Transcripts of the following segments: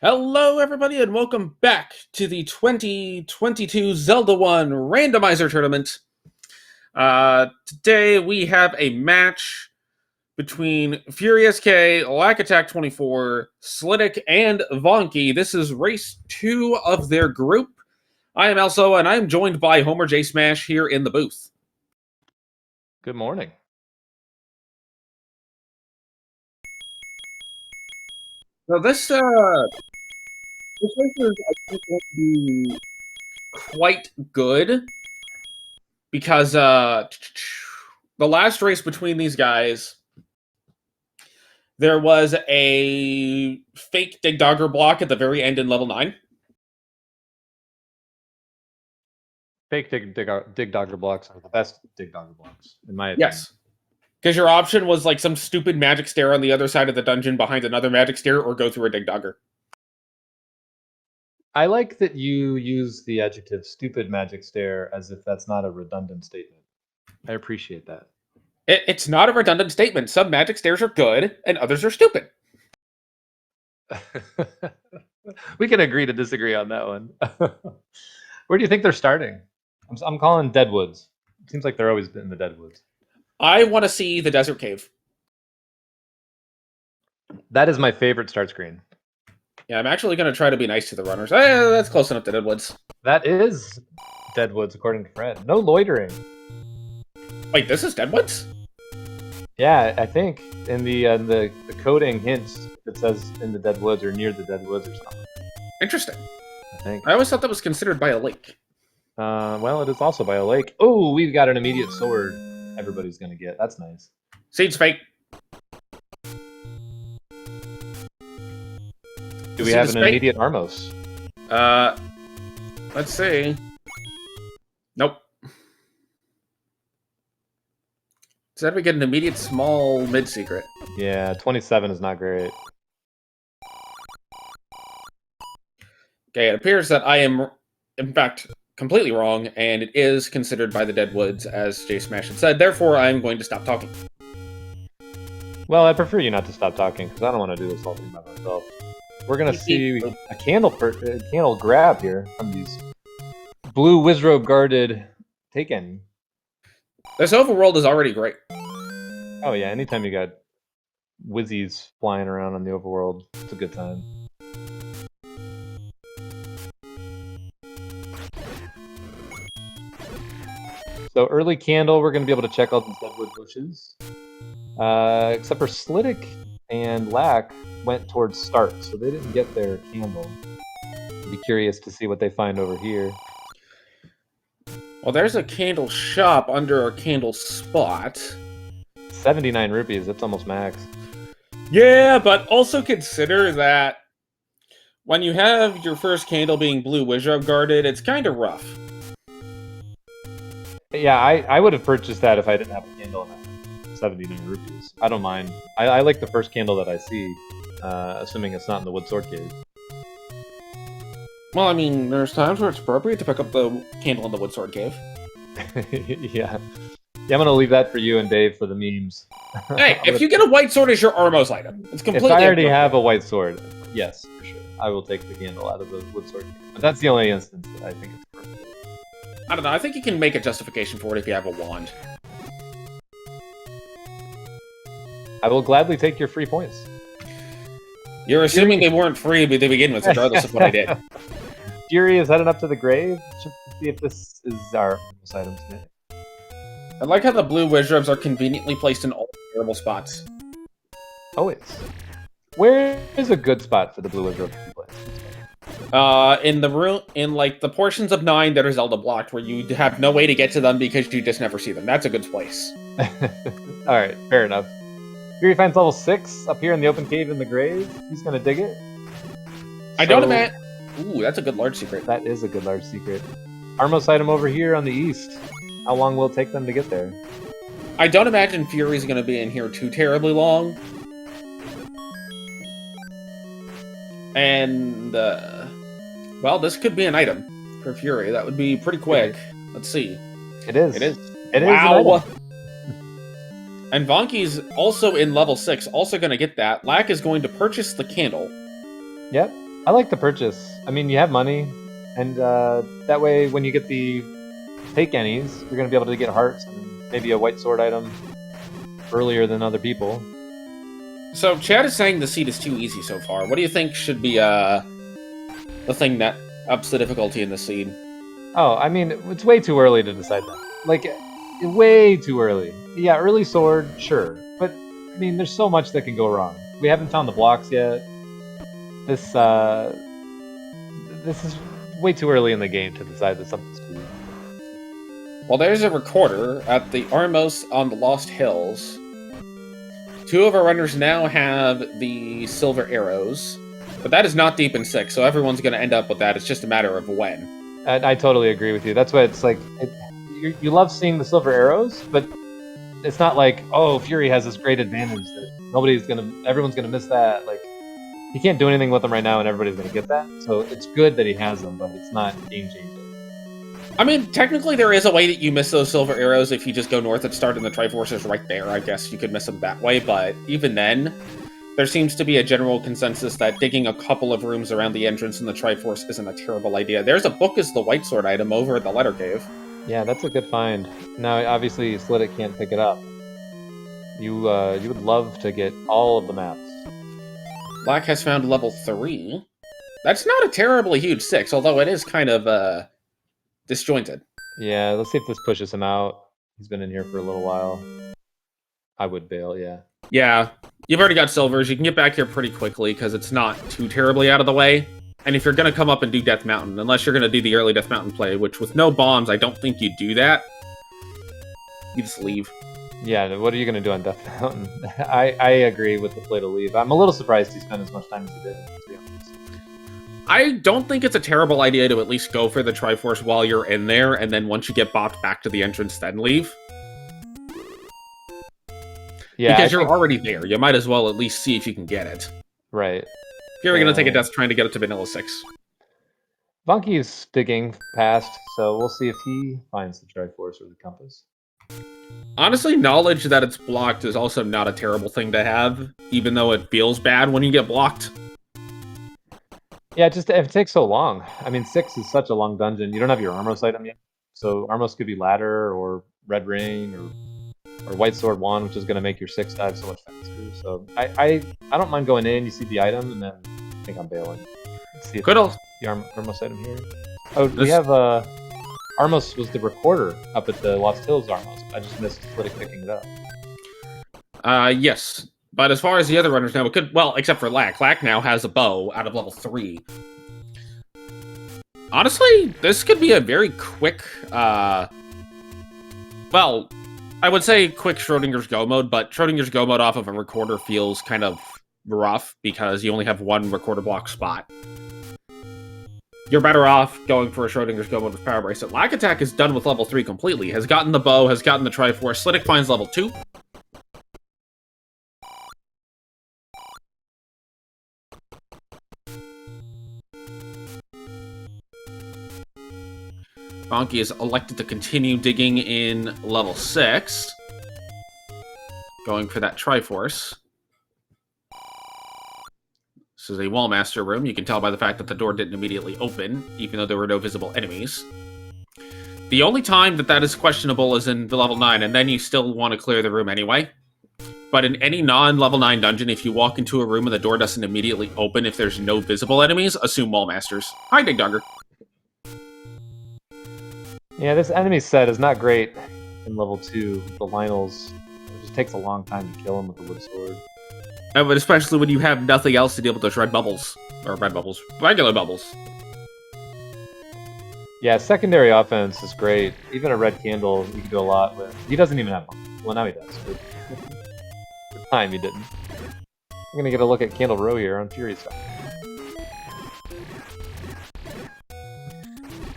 Hello, everybody, and welcome back to the 2022 Zelda 1 Randomizer Tournament. Today we have a match between furySK, lackattack 24, Slidick, and Vonkie. This is race 2 of their group. I am Elso, and I am joined by Homer J. Smash here in the booth. Good morning. So this race is, I think, going to be quite good because the last race between these guys, there was a fake Dig Dogger block at the very end in level 9. Fake dig dogger blocks are the best dig dogger blocks, in my opinion. Yes. Because your option was like some stupid magic stair on the other side of the dungeon behind another magic stair, or go through a Dig Dogger. I like that you use the adjective stupid magic stair as if that's not a redundant statement. I appreciate that. It's not a redundant statement. Some magic stairs are good, and others are stupid. We can agree to disagree on that one. Where do you think they're starting? I'm calling Deadwoods. It seems like they're always in the Deadwoods. I want to see the Desert Cave. That is my favorite start screen. Yeah, I'm actually going to try to be nice to the runners. That's close enough to Deadwoods. That is Deadwoods, according to Fred. No loitering. Wait, this is Deadwoods? Yeah, I think in the coding hints it says in the Deadwoods or near the Deadwoods or something. Interesting. I think. I always thought that was considered by a lake. Well, it is also by a lake. Oh, we've got an immediate sword. Everybody's gonna get. That's nice. Seed's fake. Do we have an immediate Armos? Let's see. Nope. Instead, we get an immediate small mid-secret. Yeah, 27 is not great. Okay, it appears that I am, in fact, completely wrong, and it is considered by the Deadwoods, as J Smash had said. Therefore, I am going to stop talking. Well, I prefer you not to stop talking, because I don't want to do this whole thing by myself. We're gonna see a candle grab here from these blue Wizrobe guarded Taken. This overworld is already great. Oh yeah, anytime you got Wizzies flying around on the overworld, it's a good time. So early candle, we're going to be able to check out these Deadwood bushes. Except for Slidick and Lack went towards start, so they didn't get their candle. I'd be curious to see what they find over here. Well, there's a candle shop under a candle spot. 79 rupees, that's almost max. Yeah, but also consider that when you have your first candle being blue Wizrobe guarded, it's kind of rough. Yeah, I would have purchased that if I didn't have a candle in it. 79 rupees. I don't mind. I like the first candle that I see, assuming it's not in the Wood Sword Cave. Well, I mean, there's times where it's appropriate to pick up the candle in the Wood Sword Cave. Yeah, I'm gonna leave that for you and Dave for the memes. Hey, if you get a white sword as your Armos item, it's completely. If I already have a white sword, yes, for sure, I will take the candle out of the Wood Sword Cave. But that's the only instance that I think it's perfect. I don't know, I think you can make a justification for it if you have a wand. I will gladly take your free points. You're assuming they weren't free to begin with, regardless of what I did. Fury is heading up to the grave. Should see if this is our item today. I like how the blue Wizrobes are conveniently placed in all terrible spots. Always. Where is a good spot for the blue Wizrobe to be placed? In the room, in like the portions of 9 that are Zelda blocked, where you have no way to get to them because you just never see them. That's a good place. All right, fair enough. Fury finds level 6 up here in the open cave in the grave. He's gonna dig it. I don't imagine. Ooh, that's a good large secret. That is a good large secret. Armos item over here on the east. How long will it take them to get there? I don't imagine Fury's going to be in here too terribly long. And, well, this could be an item for Fury. That would be pretty quick. Let's see. It is. It is. It wow. Is and Vonkie's also in level 6, also going to get that. Lack is going to purchase the candle. Yep. I like the purchase. I mean, you have money, and that way, when you get the take any's, you're gonna be able to get hearts and maybe a white sword item earlier than other people. So Chad is saying the seed is too easy so far. What do you think should be the thing that ups the difficulty in the seed? Oh, I mean, it's way too early to decide that. Like, way too early. Yeah, early sword, sure. But, I mean, there's so much that can go wrong. We haven't found the blocks yet. This is way too early in the game to decide that something's cool. Well, there's a recorder at the Armos on the Lost Hills. 2 of our runners now have the silver arrows, but that is not deep in 6, so everyone's going to end up with that. It's just a matter of when. I totally agree with you. That's why it's like, you love seeing the silver arrows, but it's not like, oh, Fury has this great advantage that everyone's gonna miss that. Like, he can't do anything with them right now, and everybody's gonna get that. So it's good that he has them, but it's not game changing. I mean, technically there is a way that you miss those silver arrows if you just go north and start and the Triforce is right there. I guess you could miss them that way, but even then, there seems to be a general consensus that digging a couple of rooms around the entrance in the Triforce isn't a terrible idea. There's a book as the white sword item over at the Letter Cave. Yeah, that's a good find. Now, obviously, Slidick can't pick it up. You would love to get all of the maps. Black has found level 3. That's not a terribly huge 6, although it is kind of disjointed. Yeah, let's see if this pushes him out. He's been in here for a little while. I would bail, yeah. Yeah, you've already got silvers. You can get back here pretty quickly because it's not too terribly out of the way. And if you're going to come up and do Death Mountain, unless you're going to do the early Death Mountain play, which with no bombs, I don't think you do that. You just leave. Yeah, what are you going to do on Death Mountain? I agree with the play to leave. I'm a little surprised he spent as much time as he did, to be honest. I don't think it's a terrible idea to at least go for the Triforce while you're in there, and then once you get bopped back to the entrance, then leave. Yeah, because you're already there. You might as well at least see if you can get it. Right. If you're going to take a death trying to get it to Vanilla 6. Vonkie is digging past, so we'll see if he finds the Triforce or the compass. Honestly, knowledge that it's blocked is also not a terrible thing to have, even though it feels bad when you get blocked. Yeah, it takes so long. I mean, 6 is such a long dungeon. You don't have your Armos item yet. So Armos could be ladder or red ring or white sword wand, which is going to make your 6 dive so much faster. So I don't mind going in. You see the item, and then I think I'm bailing. Let's see if the Armos item here. Oh, we have Armos was the recorder up at the Lost Hills Armos. I just missed Slidick picking it up. Yes. But as far as the other runners know, it could, well, except for Lack. Lack now has a bow out of level 3. Honestly, this could be a very quick, well, I would say quick Schrodinger's Go mode, but Schrodinger's Go mode off of a recorder feels kind of rough because you only have one recorder block spot. You're better off going for a Schrodinger's Go mode with Power Bracelet. Lackattack is done with level 3 completely, has gotten the bow, has gotten the Triforce. Slidick finds level 2. Vonkie is elected to continue digging in level 6. Going for that Triforce. This is a Wallmaster room. You can tell by the fact that the door didn't immediately open, even though there were no visible enemies. The only time that is questionable is in the level 9, and then you still want to clear the room anyway. But in any non-level 9 dungeon, if you walk into a room and the door doesn't immediately open if there's no visible enemies, assume Wallmasters. Hi, Dig Dugger. Yeah, this enemy set is not great in level 2. The Lionels, it just takes a long time to kill him with the wood sword. But especially when you have nothing else to deal with those red bubbles. Or red bubbles. Regular bubbles. Yeah, secondary offense is great. Even a red candle, you can do a lot with. He doesn't even have one. Well, now he does. For the time, he didn't. I'm going to get a look at Candle Row here on furySK.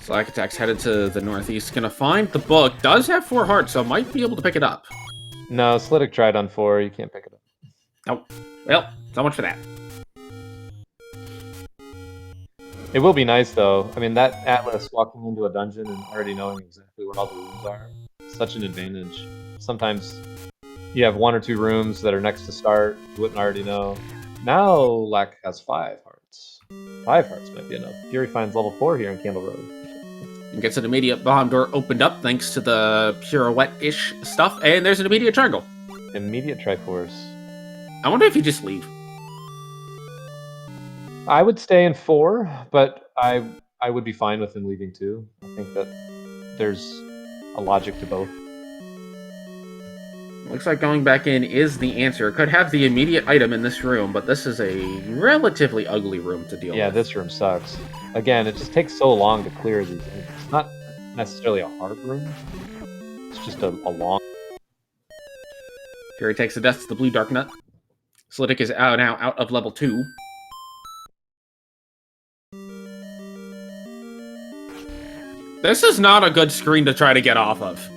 Lackattack's headed to the northeast. Gonna find the book. Does have 4 hearts, so might be able to pick it up. No, Slidick tried on 4. You can't pick it up. Oh, well, so much for that. It will be nice, though. I mean, that Atlas walking into a dungeon and already knowing exactly where all the rooms are, such an advantage. Sometimes you have 1 or 2 rooms that are next to start, you wouldn't already know. Now, Lack has 5 hearts. 5 hearts might be enough. Fury finds level 4 here in Candle Road. And gets an immediate bomb door opened up thanks to the pirouette-ish stuff, and there's an immediate triangle. Immediate Triforce. I wonder if you just leave. I would stay in 4, but I would be fine with him leaving too. I think that there's a logic to both. Looks like going back in is the answer. Could have the immediate item in this room, but this is a relatively ugly room to deal with. Yeah, this room sucks. Again, it just takes so long to clear these. It's not necessarily a hard room. It's just a long... Fury takes the death to the blue Dark Nut. Slidick is now out of level 2. This is not a good screen to try to get off of.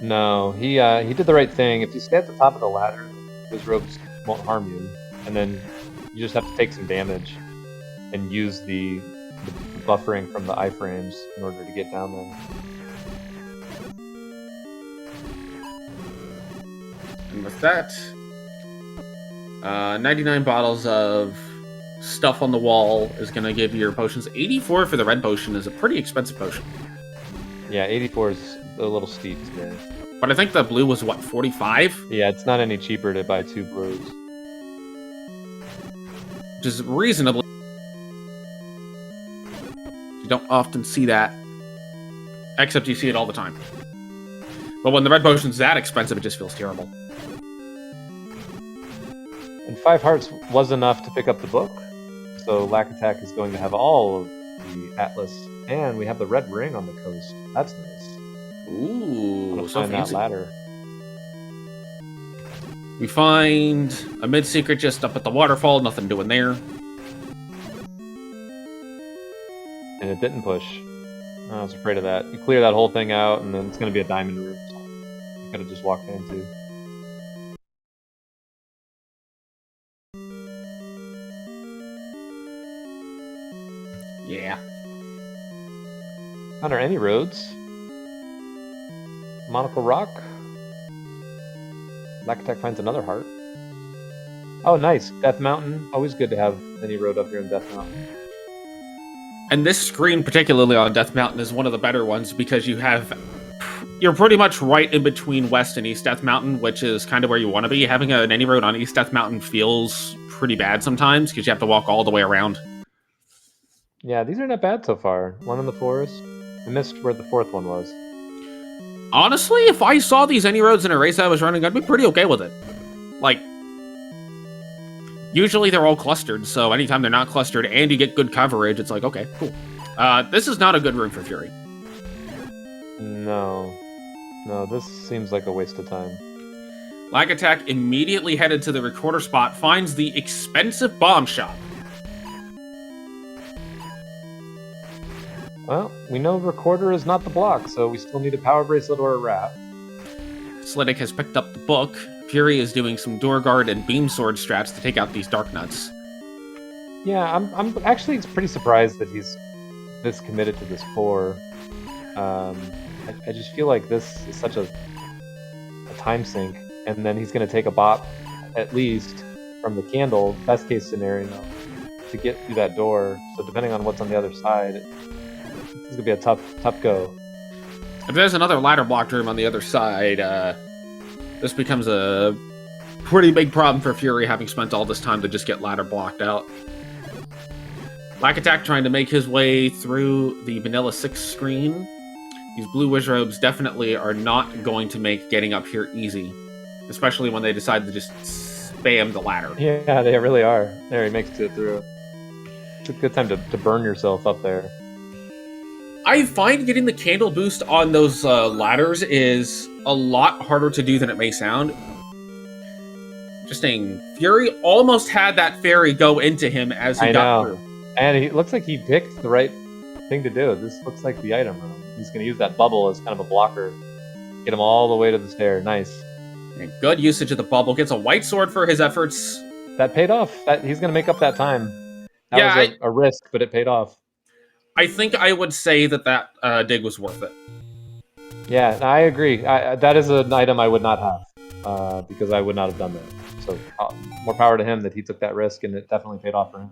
No, he did the right thing. If you stay at the top of the ladder, those ropes won't harm you. And then you just have to take some damage and use the buffering from the iframes in order to get down there. And with that, 99 bottles of stuff on the wall is going to give your potions. 84 for the red potion is a pretty expensive potion. Yeah, 84 is a little steep today. But I think the blue was, what, 45? Yeah, it's not any cheaper to buy 2 blues. Which is reasonably... You don't often see that. Except you see it all the time. But when the red potion's that expensive, it just feels terrible. And 5 hearts was enough to pick up the book. So Lackattack is going to have all of the Atlas. And we have the red ring on the coast. That's nice. Ooh, so find that ladder. We find a mid-secret just up at the waterfall. Nothing doing there. And it didn't push. I was afraid of that. You clear that whole thing out, and then it's going to be a diamond room. You could have just walked into. Yeah. Not on any roads. Monocle Rock. Lackattack finds another heart. Oh, nice. Death Mountain. Always good to have any road up here in Death Mountain. And this screen, particularly on Death Mountain, is one of the better ones because you're pretty much right in between West and East Death Mountain, which is kind of where you want to be. Having an any road on East Death Mountain feels pretty bad sometimes because you have to walk all the way around. Yeah, these are not bad so far. One in the forest. I missed where the 4th one was. Honestly, if I saw these any roads in a race I was running, I'd be pretty okay with it. Like, usually they're all clustered, so anytime they're not clustered and you get good coverage, it's like, okay, cool. This is not a good room for Fury. No. No, this seems like a waste of time. Lackattack immediately headed to the recorder spot, finds the expensive bomb shop. Well, we know recorder is not the block, so we still need a power bracelet or a wrap. Slidick has picked up the book. Fury is doing some door guard and beam sword strats to take out these dark nuts. Yeah, I'm actually pretty surprised that he's this committed to this 4. I just feel like this is such a time sink, and then he's going to take a bop, at least, from the candle, best case scenario, to get through that door. So depending on what's on the other side, this is going to be a tough go. If there's another ladder blocked room on the other side, this becomes a pretty big problem for Fury, having spent all this time to just get ladder blocked out. Lackattack trying to make his way through the vanilla 6 screen. These blue wizrobes definitely are not going to make getting up here easy, especially when they decide to just spam the ladder. Yeah, they really are. There, he makes it through. It's a good time to burn yourself up there. I find getting the candle boost on those ladders is a lot harder to do than it may sound. Interesting. Fury almost had that fairy go into him as he got through. And it looks like he picked the right thing to do. This looks like the item room. He's going to use that bubble as kind of a blocker. Get him all the way to the stair. Nice. And good usage of the bubble. Gets a white sword for his efforts. That paid off. He's going to make up that time. That was a risk, but it paid off. I think I would say that dig was worth it. Yeah, I agree. That is an item I would not have because I would not have done that. So more power to him that he took that risk, and it definitely paid off for him.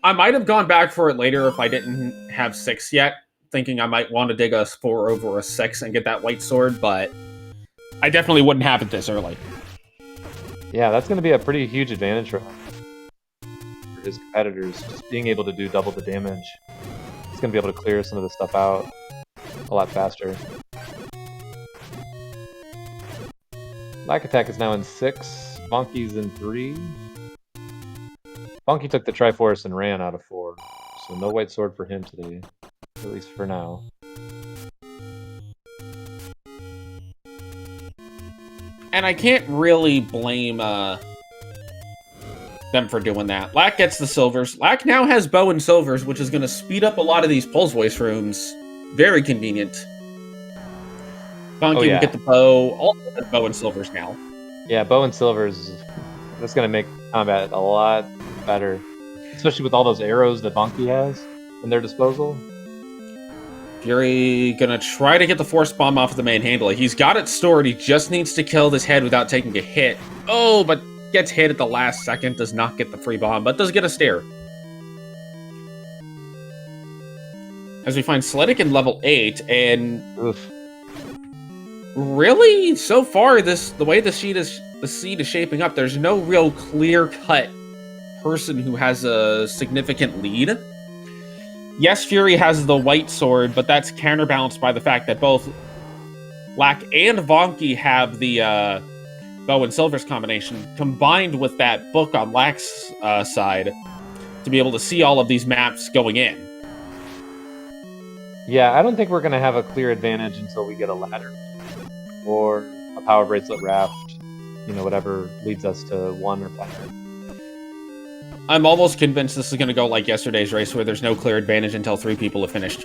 I might have gone back for it later if I didn't have 6 yet, thinking I might want to dig a 4 over a 6 and get that white sword, but I definitely wouldn't have it this early. Yeah, that's going to be a pretty huge advantage for his competitors, just being able to do double the damage. He's going to be able to clear some of the stuff out a lot faster. Lackattack is now in 6, Vonkie's in 3. Vonkie took the Triforce and ran out of 4, so no white sword for him today, at least for now. And I can't really blame them for doing that. Lack gets the silvers. Lack now has bow and silvers, which is going to speed up a lot of these pulse voice rooms. Very convenient. Vonkie will get the bow. All the bow and silvers now. Yeah, bow and silvers. That's going to make combat a lot better, especially with all those arrows that Vonkie has in their disposal. Fury gonna try to get the force bomb off of the main handler. He's got it stored. He just needs to kill this head without taking a hit. Oh, but gets hit at the last second. Does not get the free bomb, but does get a stare. As we find Slidick in level 8, and really, so far, the way the seed is shaping up, there's no real clear-cut person who has a significant lead. Yes, Fury has the white sword, but that's counterbalanced by the fact that both Lack and Vonkie have the bow and silvers combination, combined with that book on Lack's side, to be able to see all of these maps going in. Yeah, I don't think we're going to have a clear advantage until we get a ladder or a power bracelet raft, you know, whatever leads us to 1 or 5. I'm almost convinced this is going to go like yesterday's race, where there's no clear advantage until 3 people have finished.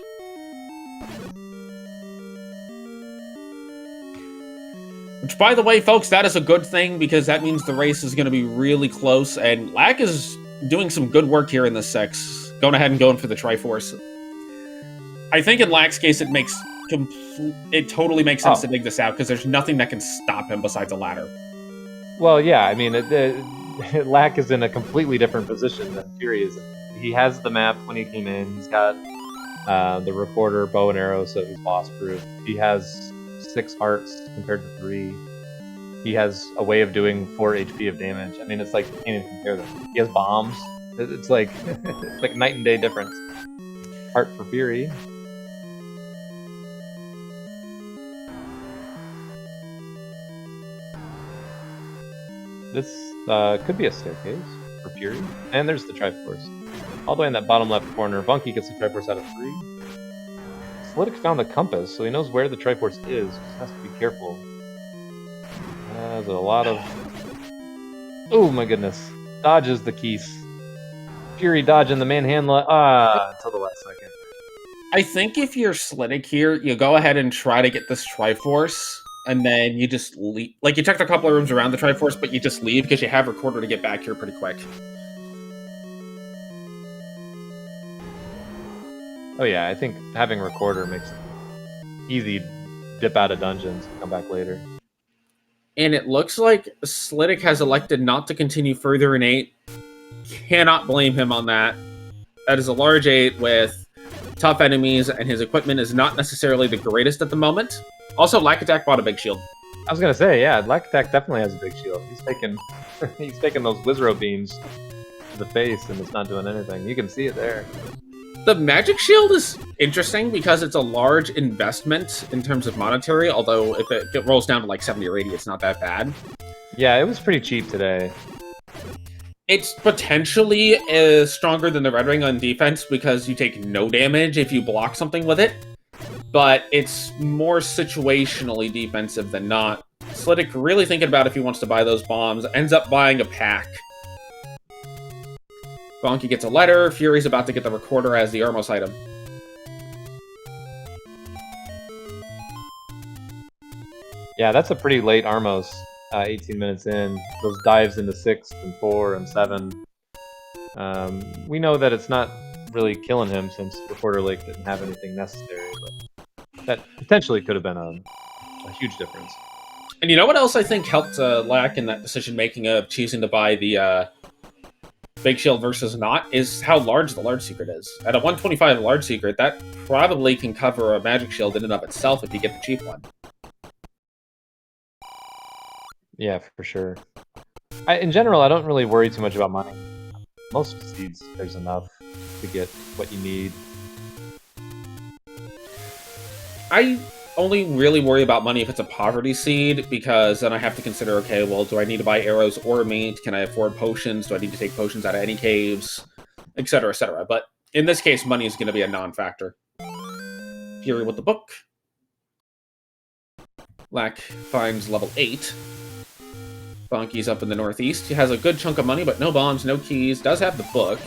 Which, by the way, folks, that is a good thing, because that means the race is going to be really close, and Lack is doing some good work here in this sex. Going ahead and going for the Triforce. I think in Lack's case, it totally makes sense to dig this out, because there's nothing that can stop him besides a ladder. Well, yeah, I mean, Lack is in a completely different position than Fury is. He has the map when he came in. He's got the recorder, bow and arrow, so he's boss-proof. He has 6 hearts compared to 3. He has a way of doing 4 HP of damage. I mean, it's like, you can't even compare them. He has bombs. It's like it's like night and day difference. Heart for Fury. This could be a staircase for Fury. And there's the Triforce. All the way in that bottom left corner, Vonkie gets the Triforce out of 3. Slidick found the compass, so he knows where the Triforce is. Just has to be careful. There's a lot of... Oh my goodness. Dodges the keys. Fury dodging the manhandler. Until the last second. I think if you're Slidick here, you go ahead and try to get this Triforce, and then you just leave. Like, you checked a couple of rooms around the Triforce, but you just leave because you have Recorder to get back here pretty quick. Oh yeah, I think having Recorder makes it easy to dip out of dungeons and come back later. And it looks like Slidick has elected not to continue further in 8. Cannot blame him on that. That is a large 8 with tough enemies, and his equipment is not necessarily the greatest at the moment. Also, Lackattack bought a big shield. I was gonna say, yeah, Lackattack definitely has a big shield. He's taking those Wizro beams to the face, and it's not doing anything. You can see it there. The magic shield is interesting because it's a large investment in terms of monetary, although if it rolls down to like 70 or 80, it's not that bad. Yeah, it was pretty cheap today. It's potentially stronger than the Red Ring on defense because you take no damage if you block something with it, but it's more situationally defensive than not. Slidick really thinking about if he wants to buy those bombs, ends up buying a pack. Vonkie gets a letter. Fury's about to get the Recorder as the Armos item. Yeah, that's a pretty late Armos, 18 minutes in. Those dives into 6 and 4 and 7. We know that it's not really killing him since Recorder Lake didn't have anything necessary, but that potentially could have been a huge difference. And you know what else I think helped Lack in that decision-making of choosing to buy the Big Shield versus not is how large the large secret is. At a 125 large secret, that probably can cover a magic shield in and of itself if you get the cheap one. Yeah, for sure. In general, I don't really worry too much about money. Most seeds, there's enough to get what you need. I only really worry about money if it's a poverty seed, because then I have to consider, okay, well, do I need to buy arrows or meat? Can I afford potions? Do I need to take potions out of any caves? Etc., etc. But in this case, money is going to be a non-factor. Fury with the book. Lack finds level 8. Vonkie's up in the northeast. He has a good chunk of money, but no bombs, no keys. Does have the book.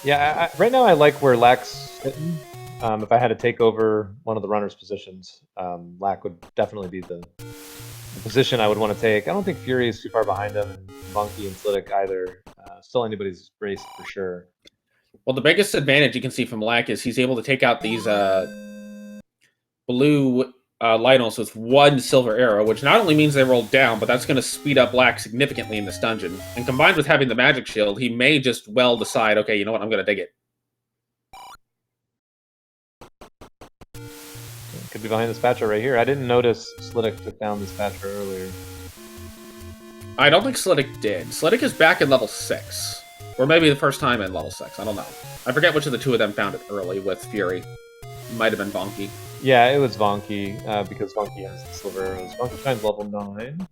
Yeah, right now I like where Lack's sitting. If I had to take over one of the runner's positions, Lack would definitely be the position I would want to take. I don't think Fury is too far behind him, and Vonkie and Slidick either. Still anybody's race for sure. Well, the biggest advantage you can see from Lack is he's able to take out these blue Lionels with one silver arrow, which not only means they roll down, but that's going to speed up Lack significantly in this dungeon. And combined with having the magic shield, he may just well decide, okay, you know what, I'm going to dig it. Could be behind this patcher right here. I didn't notice Slidick took down this patcher earlier. I don't think Slidick did. Slidick is back in level 6. Or maybe the first time in level 6. I don't know. I forget which of the two of them found it early with Fury. Might have been Vonkie. Yeah, it was Vonkie, because Vonkie has the silver arrows. Vonkie finds level 9.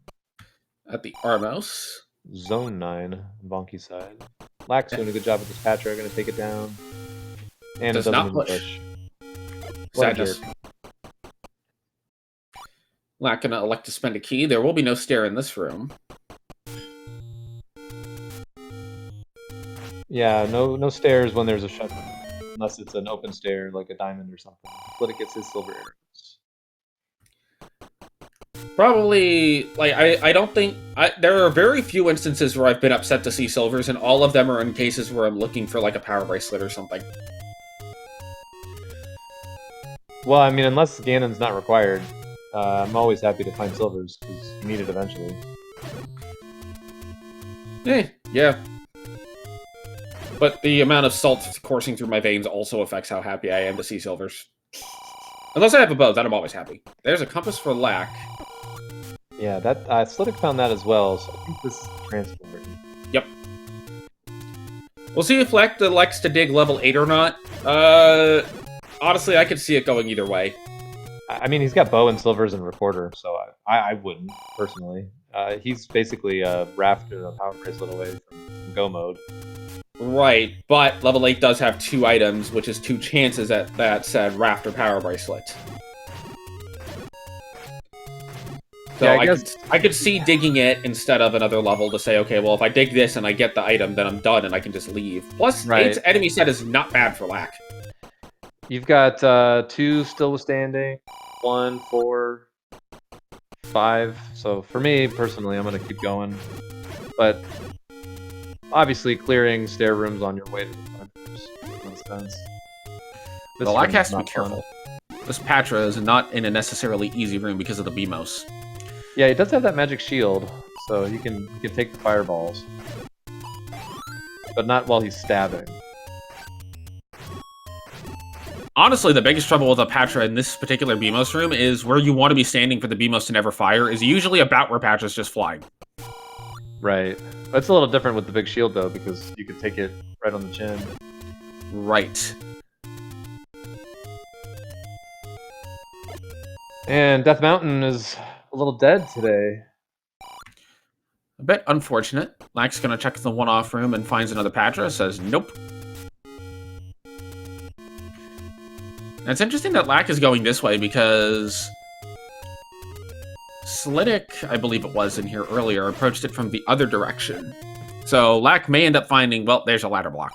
At the Armos. Zone 9 on Vonkie's side. Lack's doing a good job with this patcher. Going to take it down. And Does it not doesn't push. Sadness. Lack gonna elect to spend a key. There will be no stair in this room. Yeah, no stairs when there's a shutdown. Unless it's an open stair, like a diamond or something. Slidick gets his silver arrows. Probably, like, I don't think... there are very few instances where I've been upset to see silvers, and all of them are in cases where I'm looking for, like, a power bracelet or something. Well, I mean, unless Ganon's not required, I'm always happy to find silvers, because you need it eventually. Yeah. But the amount of salt coursing through my veins also affects how happy I am to see silvers. Unless I have a bow, then I'm always happy. There's a compass for Lack. Yeah, that Slidick found that as well, so I think this is transport. Yep. We'll see if Lack elects to dig level 8 or not. Honestly, I could see it going either way. I mean, he's got bow and silvers and recorder, so I wouldn't, personally. He's basically a raft or a power bracelet away from go mode. Right, but level 8 does have 2 items, which is 2 chances at that said raft or power bracelet. So yeah, I could see digging it instead of another level to say, okay, well, if I dig this and I get the item, then I'm done and I can just leave. Plus, right. 8's enemy set is not bad for Lack. You've got 2 still withstanding, 1, 4, 5. So for me, personally, I'm going to keep going. But obviously, clearing stair rooms on your way to the front makes sense. The Lack has to be careful. This Patra is not in a necessarily easy room because of the BMOS. Yeah, he does have that magic shield, so you can take the fireballs. But not while he's stabbing. Honestly, the biggest trouble with a Patra in this particular BMOS room is where you want to be standing for the BMOS to never fire is usually about where Patra's just flying. Right. It's a little different with the big shield, though, because you can take it right on the chin. Right. And Death Mountain is a little dead today. A bit unfortunate. Lack's gonna check the one-off room and finds another Patra, says nope. And it's interesting that Lack is going this way because Slidick, I believe it was in here earlier, approached it from the other direction. So Lack may end up finding, well, there's a ladder block.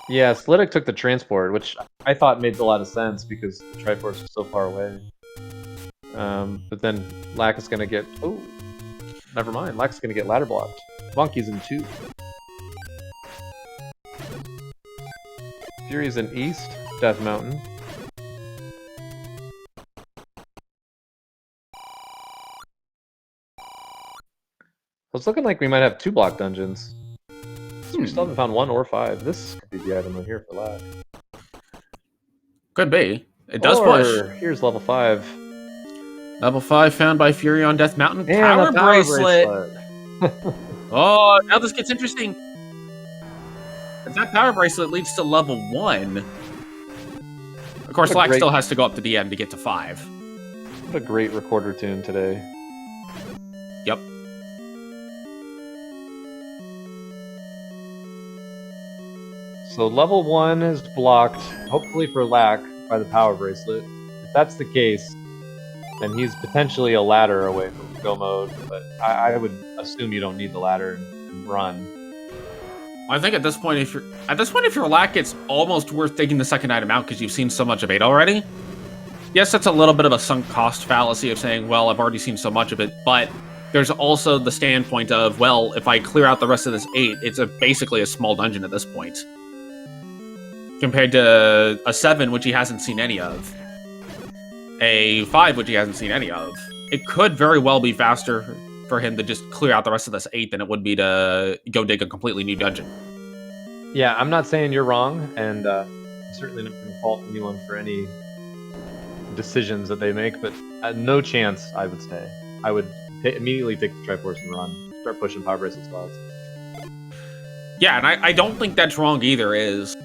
Yeah, Slidick took the transport, which I thought made a lot of sense because the Triforce was so far away. But then Lack is going to get... Oh, never mind. Lack's going to get ladder blocked. Vonkie's in 2. Fury's in East, Death Mountain. it's looking like we might have 2 block dungeons. We still haven't found 1 or 5. This could be the item right here for Lack. Could be. It does or, push. Here's level 5. Level 5 found by Fury on Death Mountain. And Power a power bracelet. bracelet. Oh, now this gets interesting. If that power bracelet leads to level 1. Of course, Lack still has to go up to DM to get to 5. What a great recorder tune today. Yep. So level 1 is blocked, hopefully for Lack, by the power bracelet. If that's the case, then he's potentially a ladder away from go mode, but I would assume you don't need the ladder and run. I think at this point, if you're Lack, it's almost worth taking the second item out because you've seen so much of it already. Yes, that's a little bit of a sunk cost fallacy of saying, well, I've already seen so much of it, but there's also the standpoint of, well, if I clear out the rest of this 8, it's basically a small dungeon at this point. Compared to a 7, which he hasn't seen any of. A 5, which he hasn't seen any of. It could very well be faster for him to just clear out the rest of this 8 than it would be to go dig a completely new dungeon. Yeah, I'm not saying you're wrong, and I'm certainly not going to fault anyone for any decisions that they make, but no chance, I would say. I would immediately take the Triforce and run. Start pushing power bracelet spots. Yeah, and I don't think that's wrong either, is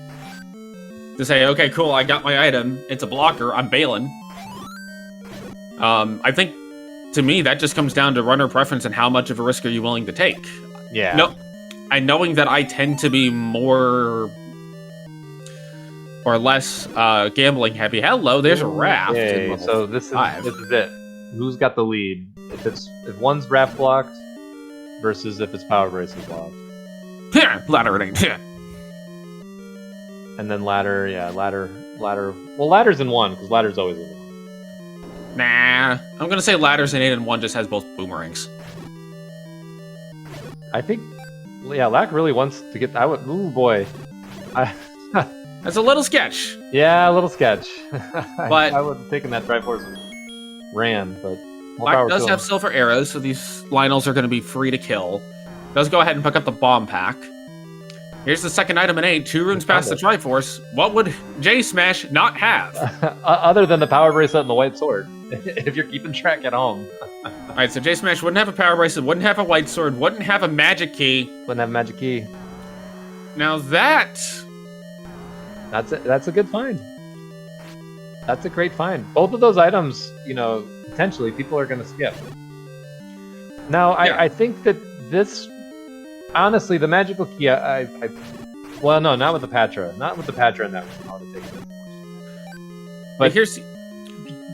to say, okay, cool, I got my item, it's a blocker, I'm bailing. I think, to me, that just comes down to runner preference and how much of a risk are you willing to take. Yeah. No, and knowing that I tend to be more or less gambling heavy. Hello, there's a raft. Okay, so this is it. Who's got the lead? If one's raft blocked versus if it's power bracelet blocked. Ladder it ain't. And then ladder, yeah, ladder. Well, ladder's in 1 because ladder's always in 1. Nah, I'm gonna say ladders in 8 and 1 just has both boomerangs. I think, yeah, Lack really wants to get. Ooh boy, That's a little sketch. Yeah, a little sketch. But I would have taken that Triforce and ran, but Lack does have silver arrows, so these Lionels are going to be free to kill. Does go ahead and pick up the bomb pack. Here's the second item in 8, 2 runes past the Triforce. What would J-Smash not have? Other than the power bracelet and the white sword, if you're keeping track at home. Alright, so J-Smash wouldn't have a power bracelet, wouldn't have a white sword, wouldn't have a magic key. Wouldn't have a magic key. Now that's a good find. That's a great find. Both of those items, you know, potentially people are going to skip. Now, yeah. I think that this, honestly, the magical key, well, no, not with the Patra. Not with the Patra in that one. I would have taken it. But here's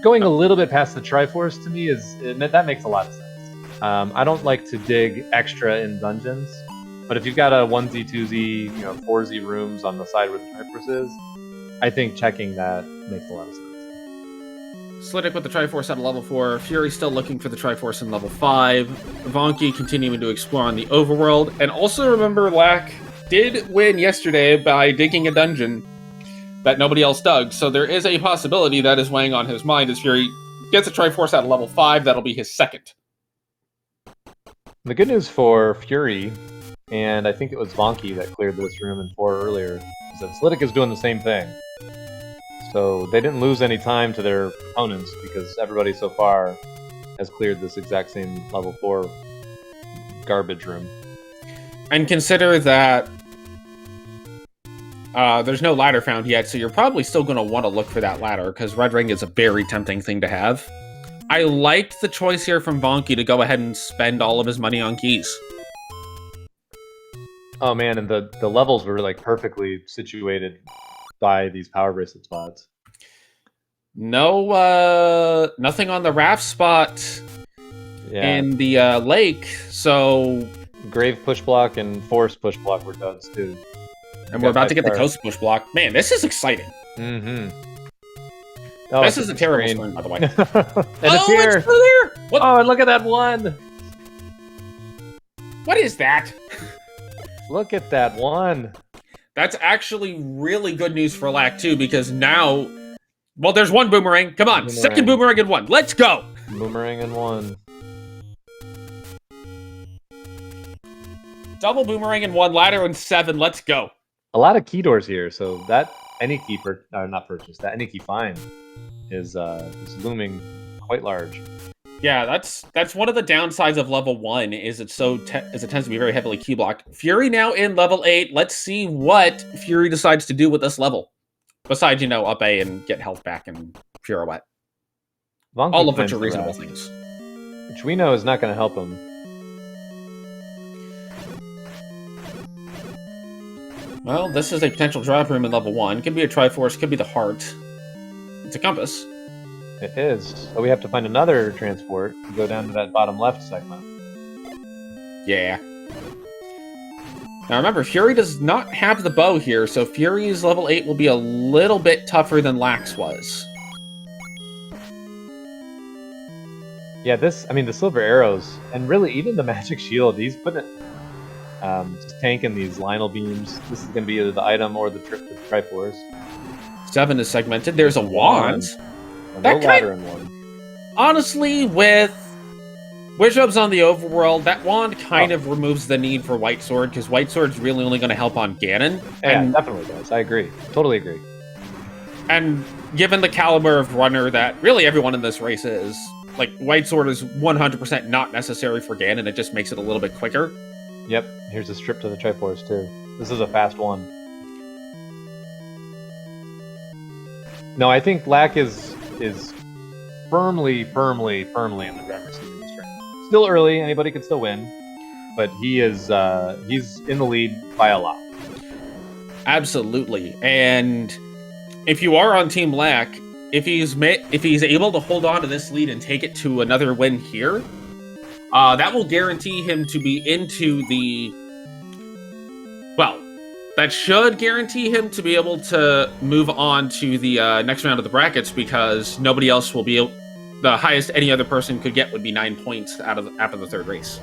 going a little bit past the Triforce to me that makes a lot of sense. I don't like to dig extra in dungeons, but if you've got a 1Z, 2Z, 4Z rooms on the side where the Triforce is, I think checking that makes a lot of sense. Slidick with the Triforce at a level 4. Fury still looking for the Triforce in level 5. Vonkie continuing to explore on the overworld. And also remember, Lack did win yesterday by digging a dungeon that nobody else dug. So there is a possibility that is weighing on his mind as Fury gets a Triforce at level 5. That'll be his second. The good news for Fury, and I think it was Vonkie that cleared this room in 4 earlier, is that Slidick is doing the same thing. So they didn't lose any time to their opponents because everybody so far has cleared this exact same level 4 garbage room. And consider that there's no ladder found yet, so you're probably still going to want to look for that ladder because Red Ring is a very tempting thing to have. I liked the choice here from Vonkie to go ahead and spend all of his money on keys. Oh man, and the levels were like perfectly situated by these power bracelet spots. No, nothing on the raft spot in the lake, so... Grave push block and forest push block were duds too. And we're about to get the coast push block. Man, this is exciting. Mm-hmm. Oh, this is a terrible screen, by the way. And it's here. It's still there! What? Oh, and look at that one! What is that? Look at that one. That's actually really good news for Lack, too, because now... Well, there's one boomerang. Come on, second boomerang in 1. Let's go! Boomerang in 1. Double boomerang in 1, ladder in 7. Let's go. A lot of key doors here, so that any key that any key find is looming quite large. Yeah, that's one of the downsides of level 1 is it tends to be very heavily key blocked. Fury now in level 8. Let's see what Fury decides to do with this level. Besides, up A and get health back and pirouette. Vonkie All of which are reasonable things. Which we know is not going to help him. Well, this is a potential drop room in level 1. Could be a Triforce, could be the heart. It's a compass. It is. So we have to find another transport to go down to that bottom left segment. Yeah. Now remember, Fury does not have the bow here, so Fury's level 8 will be a little bit tougher than Lax was. Yeah, the silver arrows, and really even the magic shield, he's putting it, just tanking these Lionel beams. This is going to be either the item or the Triforce. 7 is segmented. There's a wand. No ladder in 1. Honestly, with Wizard's on the overworld, that wand kind of removes the need for White Sword, because White Sword's really only going to help on Ganon. Yeah, it definitely does. I agree. Totally agree. And given the caliber of runner that really everyone in this race is, like, White Sword is 100% not necessary for Ganon, it just makes it a little bit quicker. Yep, here's a strip to the Triforce, too. This is a fast one. No, I think Lack is firmly in the driver's seat in this tournament. Still early, anybody can still win, but he's in the lead by a lot. Absolutely, and if you are on Team Lack, if he's able to hold on to this lead and take it to another win here, that will guarantee him to be into the... Well, that should guarantee him to be able to move on to the next round of the brackets, because nobody else will be able... The highest any other person could get would be 9 points after the third race.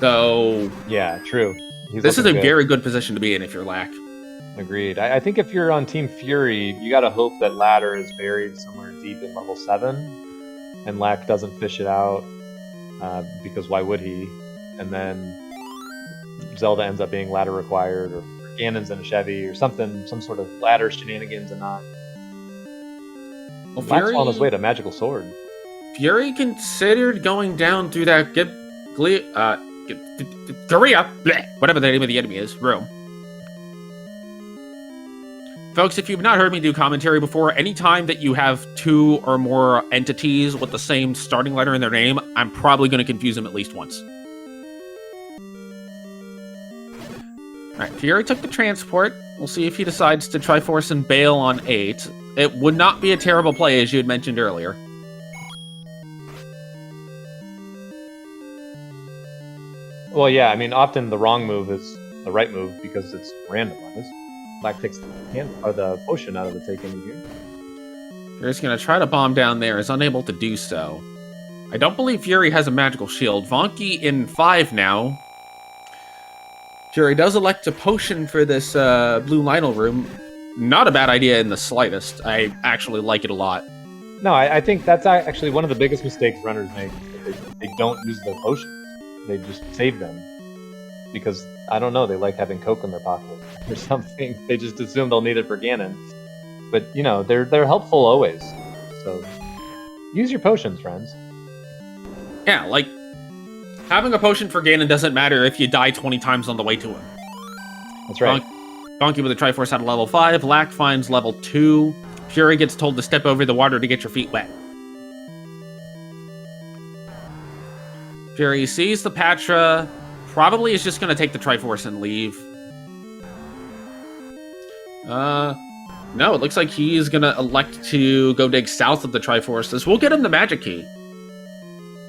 So... Yeah, true. This is a very good position to be in if you're Lack. Agreed. I think if you're on Team Fury, you gotta hope that ladder is buried somewhere deep in level 7, and Lack doesn't fish it out, because why would he? And then Zelda ends up being ladder required, or Ganon's in a Chevy, or something, some sort of ladder shenanigans and not. Well, Lack's on his way to Magical Sword. Fury considered going down through that Korea, whatever the name of the enemy is, room. Folks, if you've not heard me do commentary before, anytime that you have 2 or more entities with the same starting letter in their name, I'm probably going to confuse them at least once. Alright, Fury took the transport. We'll see if he decides to Triforce and bail on 8. It would not be a terrible play, as you had mentioned earlier. Well, yeah, I mean, often the wrong move is the right move because it's randomized. Black takes the potion out of the take any here. Fury's going to try to bomb down there, is unable to do so. I don't believe Fury has a magical shield. Vonkie in 5 now. Fury does elect to potion for this blue Lionel room. Not a bad idea in the slightest. I actually like it a lot. No, I think that's actually one of the biggest mistakes runners make. They don't use their potions. They just save them. Because, I don't know, they like having Coke in their pocket or something. They just assume they'll need it for Ganon. But, they're helpful always. So, use your potions, friends. Yeah, like, having a potion for Ganon doesn't matter if you die 20 times on the way to him. That's right. Vonkie with a Triforce out of level 5. Lack finds level 2. Fury gets told to step over the water to get your feet wet. Fury sees the Patra. Probably is just going to take the Triforce and leave. No, it looks like he is going to elect to go dig south of the Triforce. This will get him the magic key.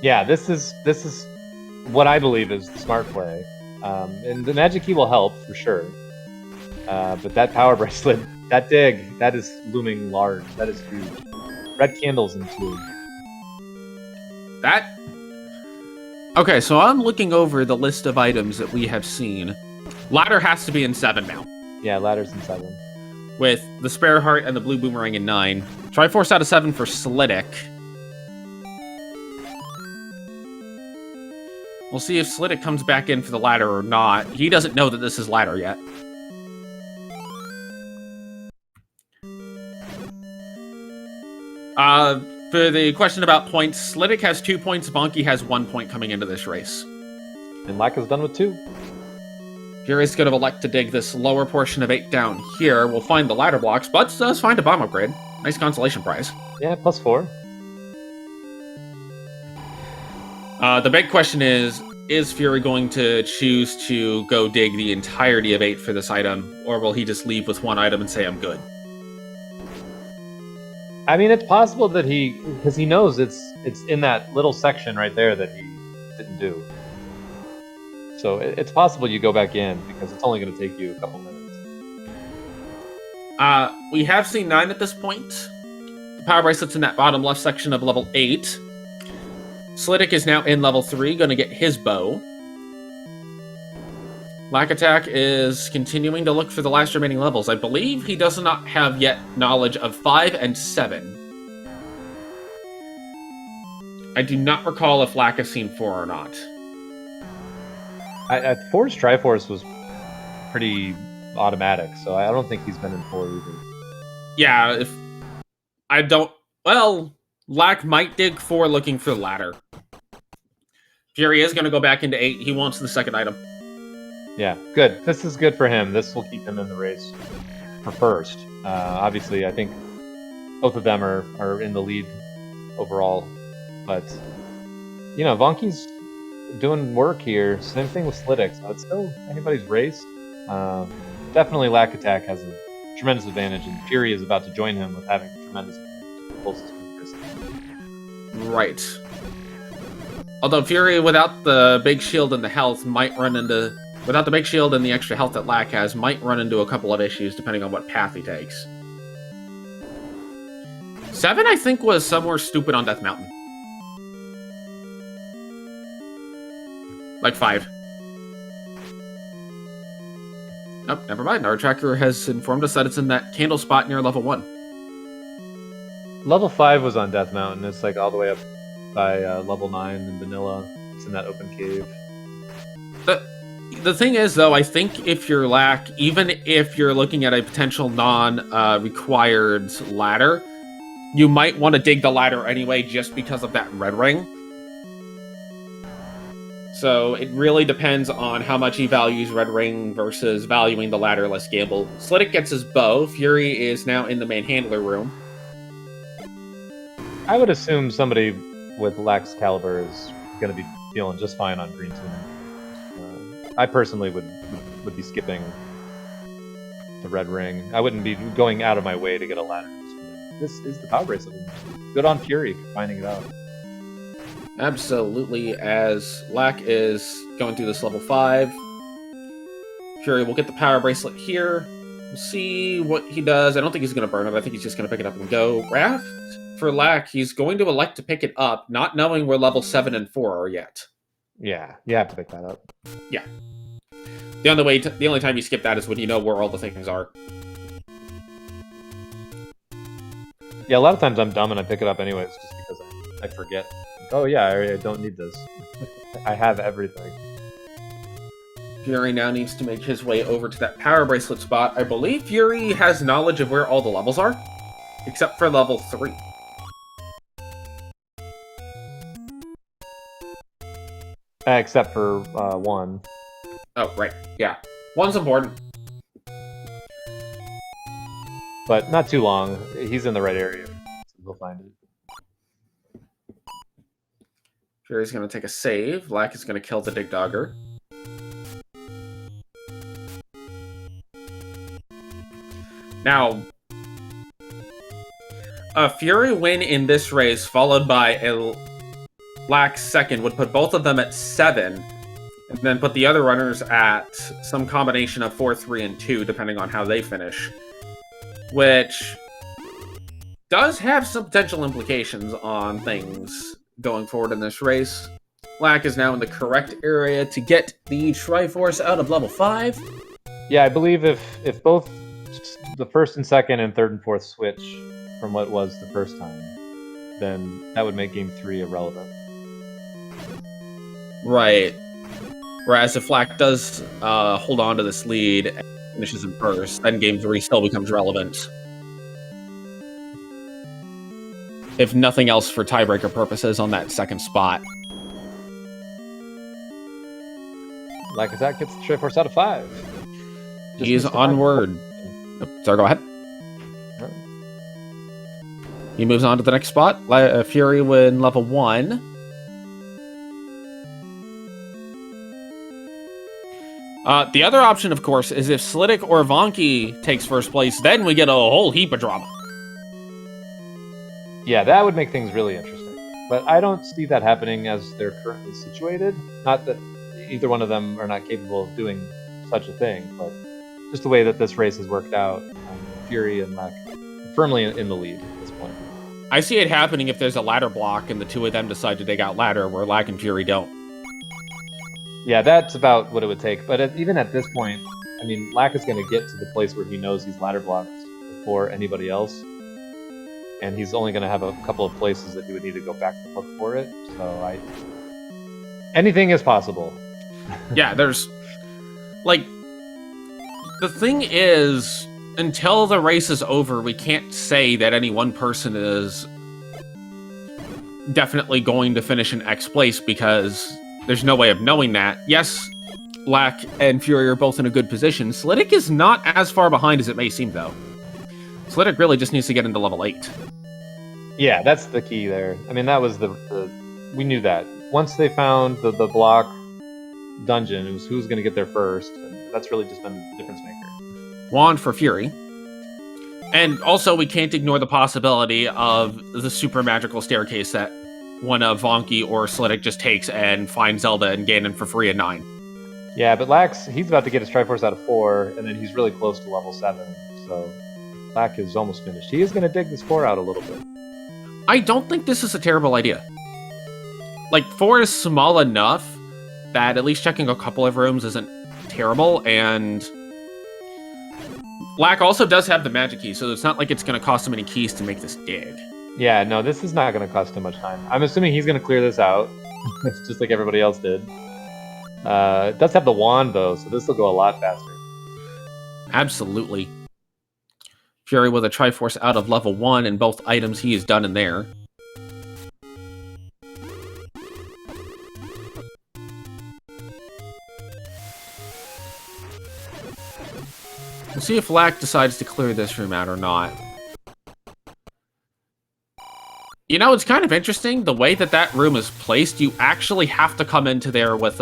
Yeah, this is what I believe is the smart play. And the magic key will help, for sure. But that power bracelet, that dig, that is looming large. That is huge. Red candles in 2. That... Okay, so I'm looking over the list of items that we have seen. Ladder has to be in 7 now. Yeah, ladder's in 7. With the spare heart and the blue boomerang in 9. Triforce out of 7 for Slidick. We'll see if Slidick comes back in for the ladder or not. He doesn't know that this is ladder yet. For the question about points, Slidick has 2 points, Vonkie has 1 point coming into this race. And Lack is done with 2. Fury's going to elect to dig this lower portion of 8 down here. We'll find the ladder blocks, but does find a bomb upgrade. Nice consolation prize. Yeah, +4. The big question is Fury going to choose to go dig the entirety of 8 for this item, or will he just leave with 1 item and say, I'm good? I mean, it's possible that because he knows it's in that little section right there that he didn't do. So it's possible you go back in, because it's only going to take you a couple minutes. We have seen 9 at this point. The power bracelet's in that bottom left section of level 8. Slidick is now in level 3, going to get his bow. Lackattack is continuing to look for the last remaining levels. I believe he does not have yet knowledge of 5 and 7. I do not recall if Lack has seen 4 or not. 4's Triforce was pretty automatic, so I don't think he's been in 4 either. Yeah, if I don't... Well, Lack might dig 4 looking for the ladder. Fury is going to go back into 8. He wants the second item. Yeah, good. This is good for him. This will keep him in the race for first. Obviously, I think both of them are in the lead overall. But, you know, Vonkie's doing work here. Same thing with Slidick. So it's still anybody's race. Definitely Lackattack has a tremendous advantage, and Fury is about to join him with having a tremendous advantage. Right. Although Fury, without the big shield and the health, might run into... Without the big shield and the extra health that Lack has, might run into a couple of issues depending on what path he takes. 7, I think, was somewhere stupid on Death Mountain. Like 5. Oh, never mind. Our tracker has informed us that it's in that candle spot near level 1. Level 5 was on Death Mountain. It's like all the way up by level 9 in Vanilla. It's in that open cave. The thing is, though, I think if you're Lack, even if you're looking at a potential non-required ladder, you might want to dig the ladder anyway just because of that red ring. So it really depends on how much he values red ring versus valuing the ladder less gamble. Slidick gets his bow. Fury is now in the main handler room. I would assume somebody with Lack's caliber is going to be feeling just fine on green tuning. I personally would be skipping the red ring. I wouldn't be going out of my way to get a ladder. This is the power bracelet. Good on Fury for finding it out. Absolutely, as Lack is going through this level 5. Fury will get the power bracelet here. We'll see what he does. I don't think he's going to burn it. I think he's just going to pick it up and go. Raft, for Lack, he's going to elect to pick it up, not knowing where level 7 and 4 are yet. Yeah, you have to pick that up. Yeah. The only time you skip that is when you know where all the things are. Yeah, a lot of times I'm dumb and I pick it up anyways, just because I forget. Like, oh yeah, I don't need this. I have everything. Fury now needs to make his way over to that power bracelet spot. I believe Fury has knowledge of where all the levels are, except for level 3. Except for 1. Oh, right. Yeah. 1's important. But not too long. He's in the right area. So we'll find it. Fury's going to take a save. Lack is going to kill the Dig Dogger. Now, a Fury win in this race, followed by a Lack second, would put both of them at 7, and then put the other runners at some combination of 4, 3, and 2, depending on how they finish. Which does have some potential implications on things going forward in this race. Lack is now in the correct area to get the Triforce out of level 5. Yeah, I believe if both the first and second and third and fourth switch from what was the first time, then that would make game 3 irrelevant. Right. Whereas if Lack does hold on to this lead and finishes in first, then Game 3 still becomes relevant. If nothing else for tiebreaker purposes on that second spot. Lackattack gets the Triforce out of 5. He's onward. Oh, sorry, go ahead. Right. He moves on to the next spot. Fury win level 1. The other option, of course, is if Slidick or Vonkie takes first place, then we get a whole heap of drama. Yeah, that would make things really interesting. But I don't see that happening as they're currently situated. Not that either one of them are not capable of doing such a thing, but just the way that this race has worked out, Fury and Lack firmly in the lead at this point. I see it happening if there's a ladder block and the two of them decide to dig out ladder, where Lack and Fury don't. Yeah, that's about what it would take. But even at this point, I mean, Lack is going to get to the place where he knows he's ladder blocked before anybody else. And he's only going to have a couple of places that he would need to go back to look for it. So anything is possible. Yeah, there's... Like, the thing is, until the race is over, we can't say that any one person is definitely going to finish in X place, because there's no way of knowing that. Yes, Lack and Fury are both in a good position. Slidick is not as far behind as it may seem, though. Slidick really just needs to get into level 8. Yeah, that's the key there. I mean, that was we knew that. Once they found the block dungeon, it was who's going to get there first, and that's really just been the difference maker. Wand for Fury. And also, we can't ignore the possibility of the super magical staircase that one of Vonkie or Slidick just takes and finds Zelda and Ganon for free at 9. Yeah, but he's about to get his Triforce out of 4, and then he's really close to level 7, so Lack is almost finished. He is going to dig the score out a little bit. I don't think this is a terrible idea. Like, 4 is small enough that at least checking a couple of rooms isn't terrible, and Lack also does have the magic key, so it's not like it's going to cost him any keys to make this dig. Yeah, no, this is not going to cost him much time. I'm assuming he's going to clear this out, just like everybody else did. It does have the wand, though, so this will go a lot faster. Absolutely. Fury with a Triforce out of level 1, and both items he is done in there. We'll see if Lack decides to clear this room out or not. You know, it's kind of interesting, the way that room is placed, you actually have to come into there with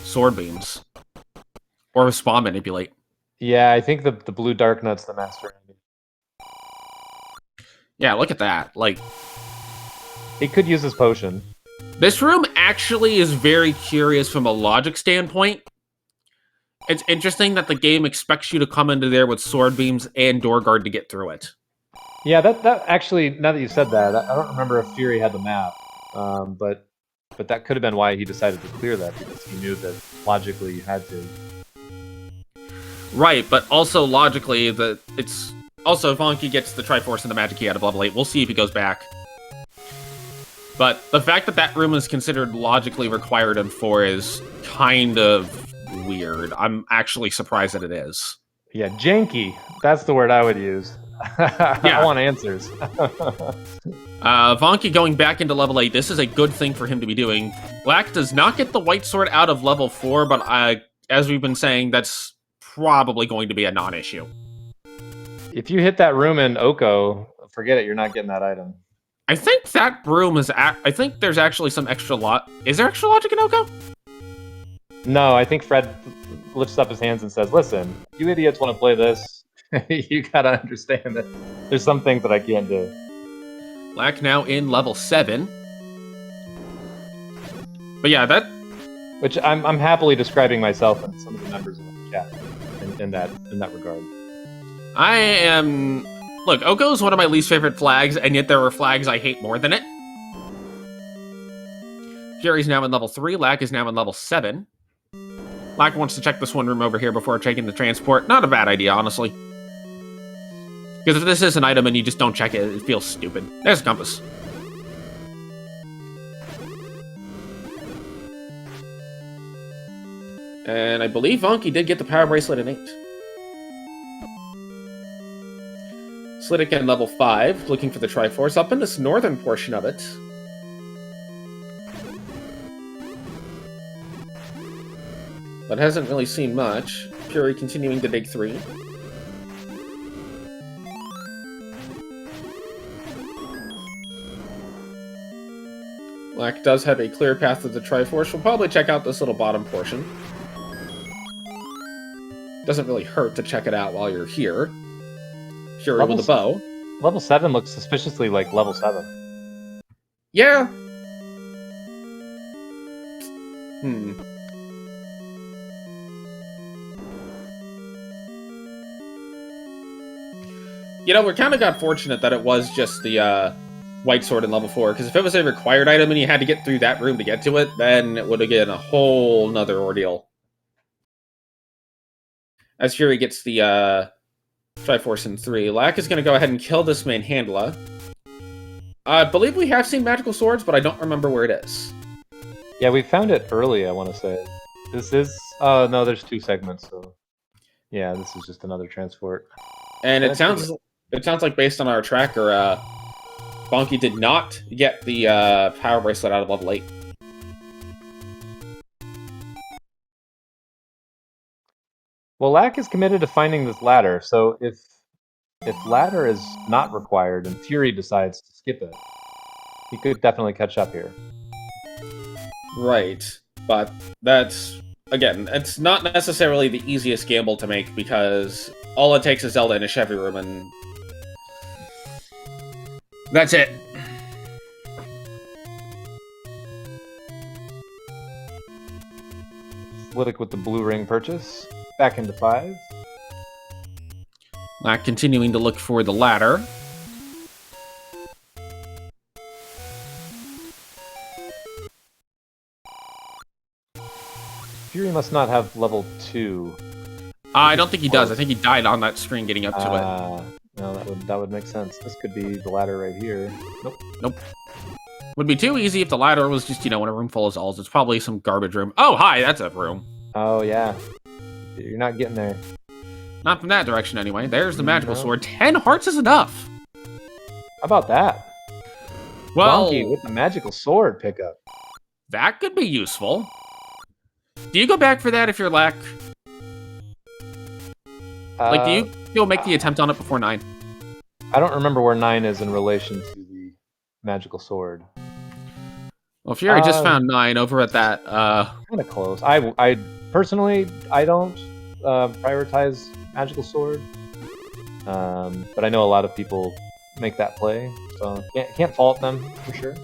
sword beams. Or with spawn manipulate. Yeah, I think the blue dark nut's the master enemy. Yeah, look at that. Like, he could use his potion. This room actually is very curious from a logic standpoint. It's interesting that the game expects you to come into there with sword beams and door guard to get through it. Yeah, that actually, now that you said that, I don't remember if Fury had the map, but that could have been why he decided to clear that, because he knew that logically you had to. Right, but also logically, it's also Vonkie gets the Triforce and the magic key out of level 8. We'll see if he goes back. But the fact that room is considered logically required in 4 is kind of weird. I'm actually surprised that it is. Yeah, janky. That's the word I would use. Yeah. I want answers. Vonkie going back into level 8. This is a good thing for him to be doing. Lack does not get the white sword out of level 4, but as we've been saying, that's probably going to be a non-issue. If you hit that room in Oko, forget it, you're not getting that item. I think that room is... I think there's actually some extra Is there extra logic in Oko? No, I think Fred lifts up his hands and says, listen, you idiots want to play this. You gotta understand that there's some things that I can't do. Lack now in level 7. But yeah, that... Which I'm happily describing myself and some of the members of the chat in that regard. I am... Look, Oko is one of my least favorite flags, and yet there are flags I hate more than it. Fury's now in level 3. Lack is now in level 7. Lack wants to check this one room over here before checking the transport. Not a bad idea, honestly. Because if this is an item and you just don't check it, it feels stupid. There's a compass. And I believe Vonkie did get the power bracelet in 8. Slidick in level 5, looking for the Triforce up in this northern portion of it. But hasn't really seen much. Fury continuing to dig 3. Lack does have a clear path to the Triforce. We'll probably check out this little bottom portion. Doesn't really hurt to check it out while you're here. Fury with a bow. Level 7 looks suspiciously like level 7. Yeah. You know, we kind of got fortunate that it was just the white sword in level 4, because if it was a required item and you had to get through that room to get to it, then it would have been a whole nother ordeal. As Fury gets the Triforce in 3, Lack is going to go ahead and kill this Manhandla. I believe we have seen magical swords, but I don't remember where it is. Yeah, we found it early, I want to say. This is... Oh, no, there's 2 segments, so... Yeah, this is just another transport. And it sounds like, based on our tracker, Vonkie did not get the power bracelet out of level 8. Well, Lack is committed to finding this ladder, so if ladder is not required and Fury decides to skip it, he could definitely catch up here. Right, but that's, again, it's not necessarily the easiest gamble to make, because all it takes is Zelda in a Chevy room, and that's it. Slidick with the blue ring purchase. Back into 5. Lack continuing to look for the ladder. Fury must not have level 2. I don't think he does. I think he died on that screen getting up to it. No, that would make sense. This could be the ladder right here. Nope. Would be too easy if the ladder was just, in a room full of Zolls. It's probably some garbage room. Oh, hi, that's a room. Oh, yeah. You're not getting there. Not from that direction, anyway. There's the magical sword. 10 hearts is enough. How about that? Well, Vonkie with the magical sword pickup. That could be useful. Do you go back for that if you're Lack? Do you make the attempt on it before 9? I don't remember where 9 is in relation to the magical sword. Well, Fury just found 9 over at that. Kind of close. I personally, I don't prioritize magical sword, but I know a lot of people make that play, so can't fault them for sure.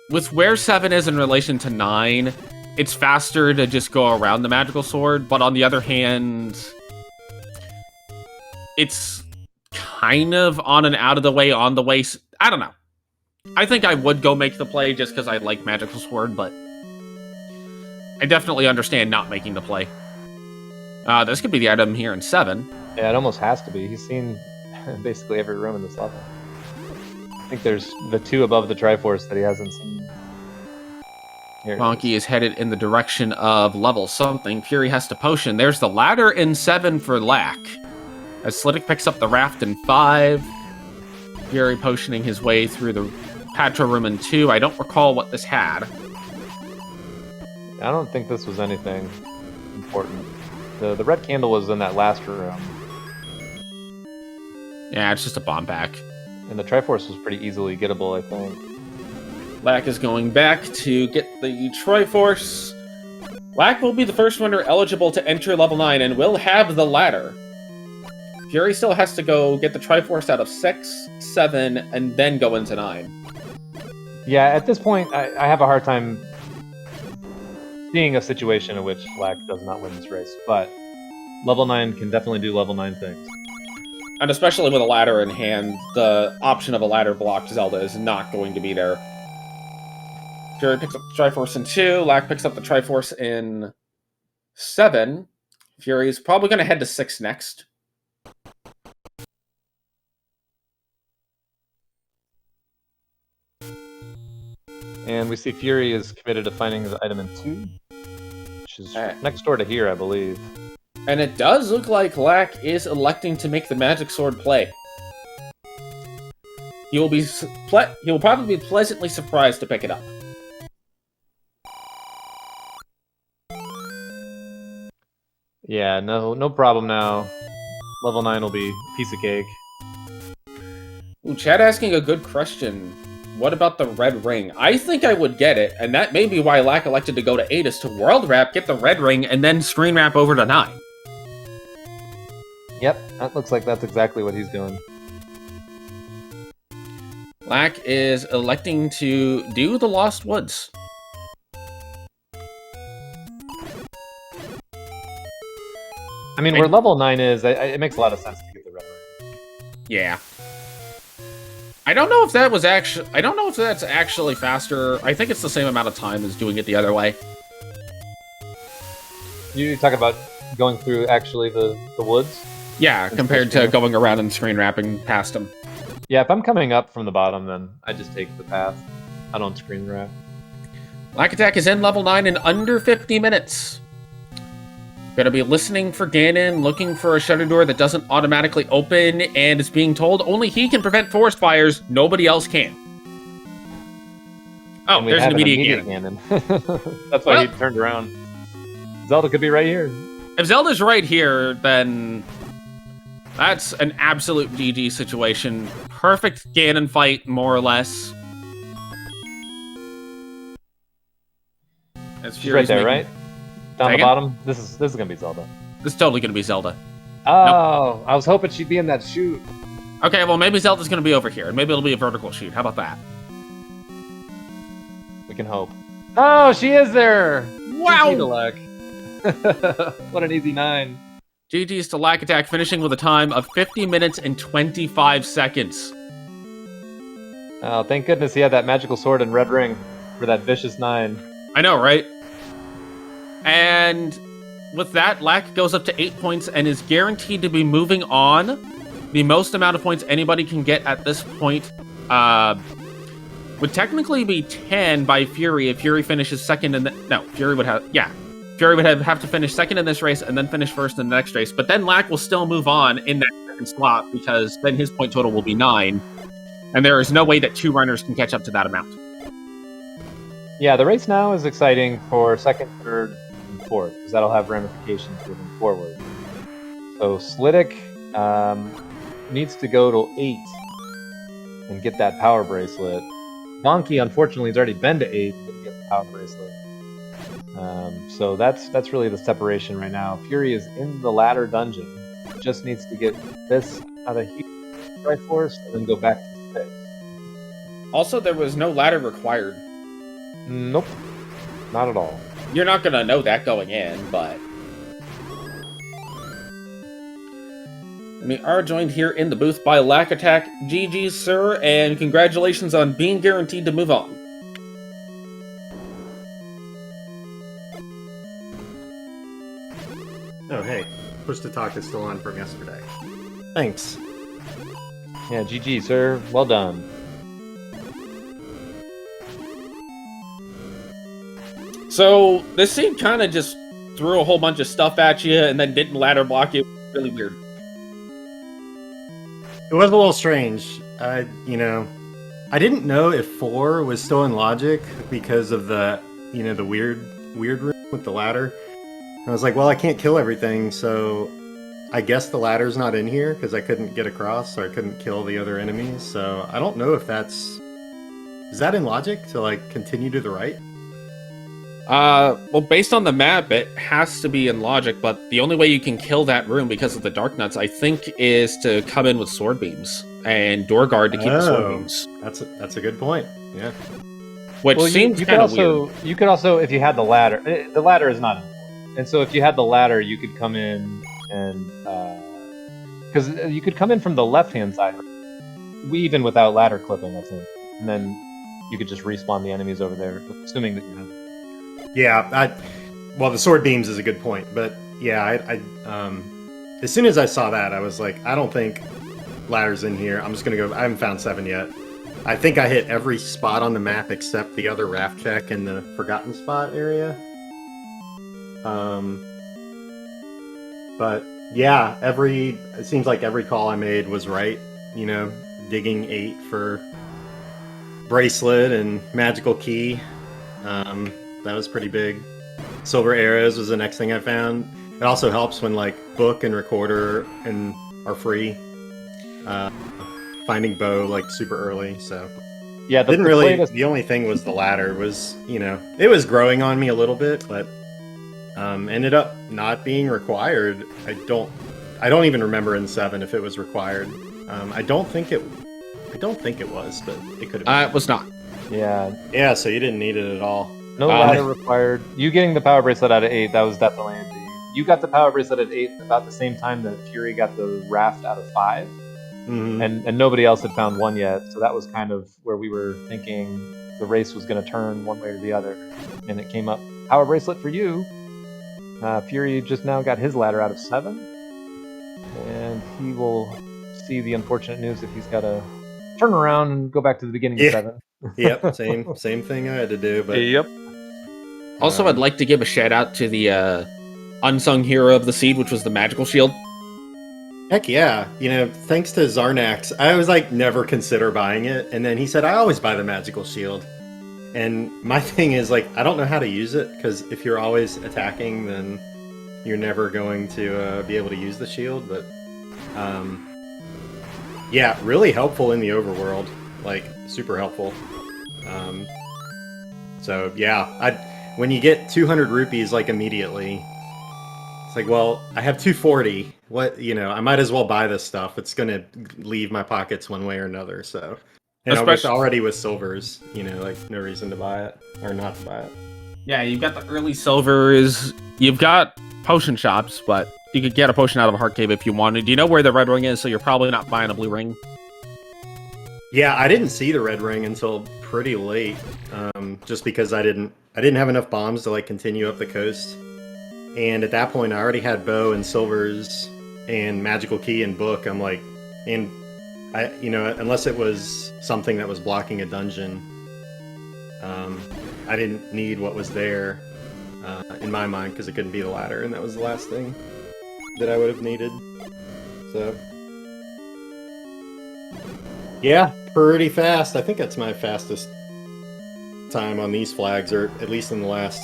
With where 7 is in relation to 9, it's faster to just go around the magical sword, but on the other hand, it's kind of on and out of the way, on the way. I don't know. I think I would go make the play just because I like magical sword, but I definitely understand not making the play. This could be the item here in 7. Yeah, it almost has to be. He's seen basically every room in this level. I think there's the 2 above the Triforce that he hasn't seen. Vonkie is headed in the direction of level something. Fury has to potion. There's the ladder in 7 for Lack. As Slidick picks up the raft in 5. Fury potioning his way through the Patra room in 2. I don't recall what this had. I don't think this was anything important. The red candle was in that last room. Yeah, it's just a bomb pack. And the Triforce was pretty easily gettable, I think. Lack is going back to get the Triforce. Lack will be the first runner eligible to enter level 9 and will have the ladder. Fury still has to go get the Triforce out of 6, 7, and then go into 9. Yeah, at this point, I have a hard time seeing a situation in which Lack does not win this race, but level 9 can definitely do level 9 things. And especially with a ladder in hand, the option of a ladder blocked Zelda is not going to be there. Fury picks up the Triforce in 2, Lack picks up the Triforce in 7. Fury's probably going to head to 6 next. And we see Fury is committed to finding the item in 2, which which is next door to here, I believe. And it does look like Lack is electing to make the magic sword play. He will probably be pleasantly surprised to pick it up. Yeah, no problem now. Level 9 will be a piece of cake. Ooh, Chad asking a good question. What about the red ring? I think I would get it, and that may be why Lack elected to go to 8 is to world wrap, get the red ring, and then screen wrap over to 9. Yep, that looks like that's exactly what he's doing. Lack is electing to do the Lost Woods. I mean, where level 9 is, it makes a lot of sense to get the red ring. Yeah. I don't know if that was actually... I don't know if that's actually faster. I think it's the same amount of time as doing it the other way. You talk about going through, actually, the woods? Yeah, compared to going around and screen wrapping past them. Yeah, if I'm coming up from the bottom, then I just take the path. I don't screen wrap. Lackattack is in level 9 in under 50 minutes. Gonna be listening for Ganon, looking for a shutter door that doesn't automatically open, and is being told only he can prevent forest fires, nobody else can. Oh, there's an immediate Ganon. That's why he turned around. Zelda could be right here. If Zelda's right here, then that's an absolute GG situation. Perfect Ganon fight, more or less. She's right there, right? Down the bottom? This is gonna be Zelda. This is totally gonna be Zelda. Oh, nope. I was hoping she'd be in that chute. Okay, well maybe Zelda's gonna be over here, and maybe it'll be a vertical chute. How about that? We can hope. Oh, she is there! Wow! What an easy 9. GG's to Lackattack, finishing with a time of 50 minutes and 25 seconds. Oh, thank goodness he had that magical sword and red ring for that vicious 9. I know, right? And with that, Lack goes up to 8 points and is guaranteed to be moving on. The most amount of points anybody can get at this point would technically be 10 by Fury if Fury finishes second in the... No, Fury would have... Yeah. Fury would have to finish second in this race and then finish first in the next race. But then Lack will still move on in that second slot because then his point total will be 9. And there is no way that 2 runners can catch up to that amount. Yeah, the race now is exciting for second, third, and fourth, because that'll have ramifications moving forward. So Slidick needs to go to 8 and get that power bracelet. Vonkie, unfortunately, has already been to 8 and didn't get the power bracelet. So that's really the separation right now. Fury is in the ladder dungeon. Just needs to get this out of here, Triforce, and then go back to 6. Also, there was no ladder required. Nope. Not at all. You're not gonna know that going in, but... We are joined here in the booth by Lackattack. GG, sir, and congratulations on being guaranteed to move on. Oh, hey. Push to talk is still on from yesterday. Thanks. Yeah, GG, sir. Well done. So, this scene kind of just threw a whole bunch of stuff at you and then didn't ladder block you. Really weird. It was a little strange. I didn't know if 4 was still in logic because of the, the weird room with the ladder. I was like, well, I can't kill everything, so I guess the ladder's not in here because I couldn't get across, so I couldn't kill the other enemies. So I don't know if that's... Is that in logic to, like, continue to the right? Well, based on the map, it has to be in logic, but the only way you can kill that room because of the dark nuts, I think, is to come in with sword beams and door guard to keep the sword beams. That's a good point. Yeah. Which seems kind of weird. You could also, if you had the ladder is not important. And so if you had the ladder, you could come in and because you could come in from the left-hand side, even without ladder clipping, I think, and then you could just respawn the enemies over there, assuming that you have. Yeah, well, the sword beams is a good point, but yeah, I as soon as I saw that, I was like, I don't think ladder's in here. I'm just gonna go. I haven't found 7 yet. I think I hit every spot on the map except the other raft check in the forgotten spot area. But yeah, it seems like every call I made was right. You know, digging 8 for bracelet and magical key. That was pretty big. Silver arrows was the next thing I found. It also helps when like book and recorder are free. Finding bow like super early, so Yeah, the only thing was the ladder was, it was growing on me a little bit, but ended up not being required. I don't even remember in 7 if it was required. I don't think it was, but it could have been. It was not. Yeah, so you didn't need it at all. no ladder required. You getting the power bracelet out of 8, that was definitely handy. You got the power bracelet at 8 about the same time that Fury got the raft out of 5. Mm-hmm. And nobody else had found 1 yet, so that was kind of where we were thinking the race was going to turn one way or the other. And it came up, power bracelet for you. Fury just now got his ladder out of 7, and he will see the unfortunate news that he's got to turn around and go back to the beginning of 7. Yep, same thing I had to do. But yep. Also, I'd like to give a shout out to the unsung hero of the seed, which was the magical shield. Heck yeah. Thanks to Zarnax, I was like, never consider buying it. And then he said, I always buy the magical shield. And my thing is, like, I don't know how to use it, because if you're always attacking, then you're never going to be able to use the shield. But, yeah, really helpful in the overworld. Like, super helpful. So, yeah, when you get 200 rupees, like, immediately, it's like, well, I have 240. What, I might as well buy this stuff. It's going to leave my pockets one way or another, so... already with silvers, like, no reason to buy it, or not to buy it. Yeah, you've got the early silvers, you've got potion shops, but you could get a potion out of a heart cave if you wanted. Do you know where the red ring is, so you're probably not buying a blue ring? Yeah, I didn't see the red ring until pretty late, just because I didn't have enough bombs to, like, continue up the coast. And at that point, I already had bow and silvers and magical key and book. I'm like, and unless it was something that was blocking a dungeon, I didn't need what was there in my mind, because it couldn't be the ladder, and that was the last thing that I would have needed. So, yeah, pretty fast. I think that's my fastest time on these flags, or at least in the last,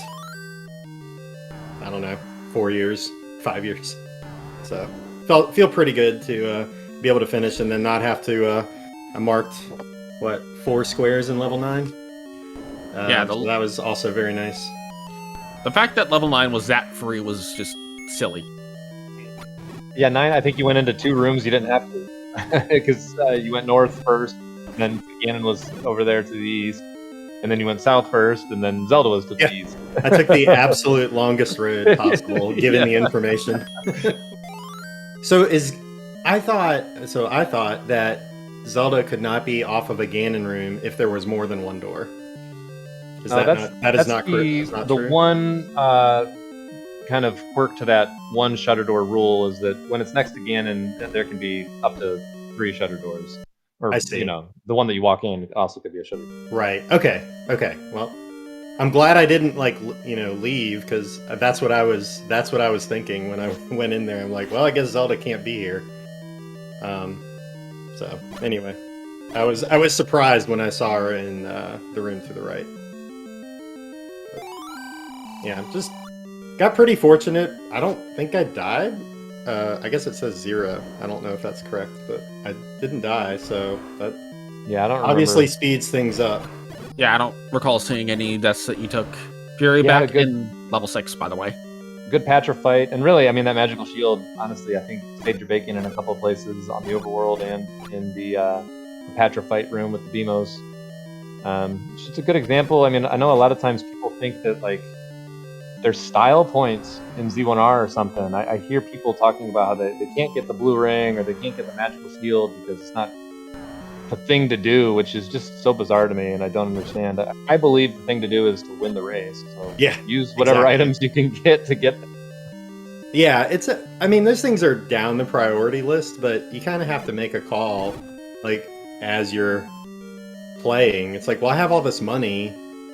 I don't know, 4 years, 5 years. So, feel pretty good to be able to finish and then not have to. I marked 4 squares in level 9. Yeah, so that was also very nice. The fact that level 9 was that free was just silly. Yeah, 9. I think you went into 2 rooms you didn't have to, because you went north first, and then Ganon was over there to the east, and then you went south first, and then Zelda was to the east. I took the absolute longest road possible, given the information. I thought that Zelda could not be off of a Ganon room if there was more than one door. That is not correct. The one kind of quirk to that one shutter door rule is that when it's next to Ganon, there can be up to 3 shutter doors. Or, I see. The one that you walk in also could be a shutter door. Right. Okay. Well, I'm glad I didn't leave, because that's what I was thinking when I went in there. I'm like, well, I guess Zelda can't be here. So anyway, I was surprised when I saw her in the room to the right. But, yeah, just got pretty fortunate. I don't think I died. I guess it says 0. I don't know if that's correct, but I didn't die, so that I don't obviously speeds things up. Yeah, I don't recall seeing any deaths that you took. Fury back in level 6, by the way. Good patcher fight, and really, I mean, that magical shield, honestly, I think saved your bacon in a couple of places on the overworld and in the patcher fight room with the Beamos. It's just a good example. I mean, I know a lot of times people think that, like, there's style points in Z1R or something. I hear people talking about how they can't get the blue ring or they can't get the magical shield because it's not the thing to do, which is just so bizarre to me, and I don't understand. I believe the thing to do is to win the race. So use whatever items you can get to get them. Yeah, I mean, those things are down the priority list, but you kind of have to make a call, like, as you're playing. It's like, well, I have all this money.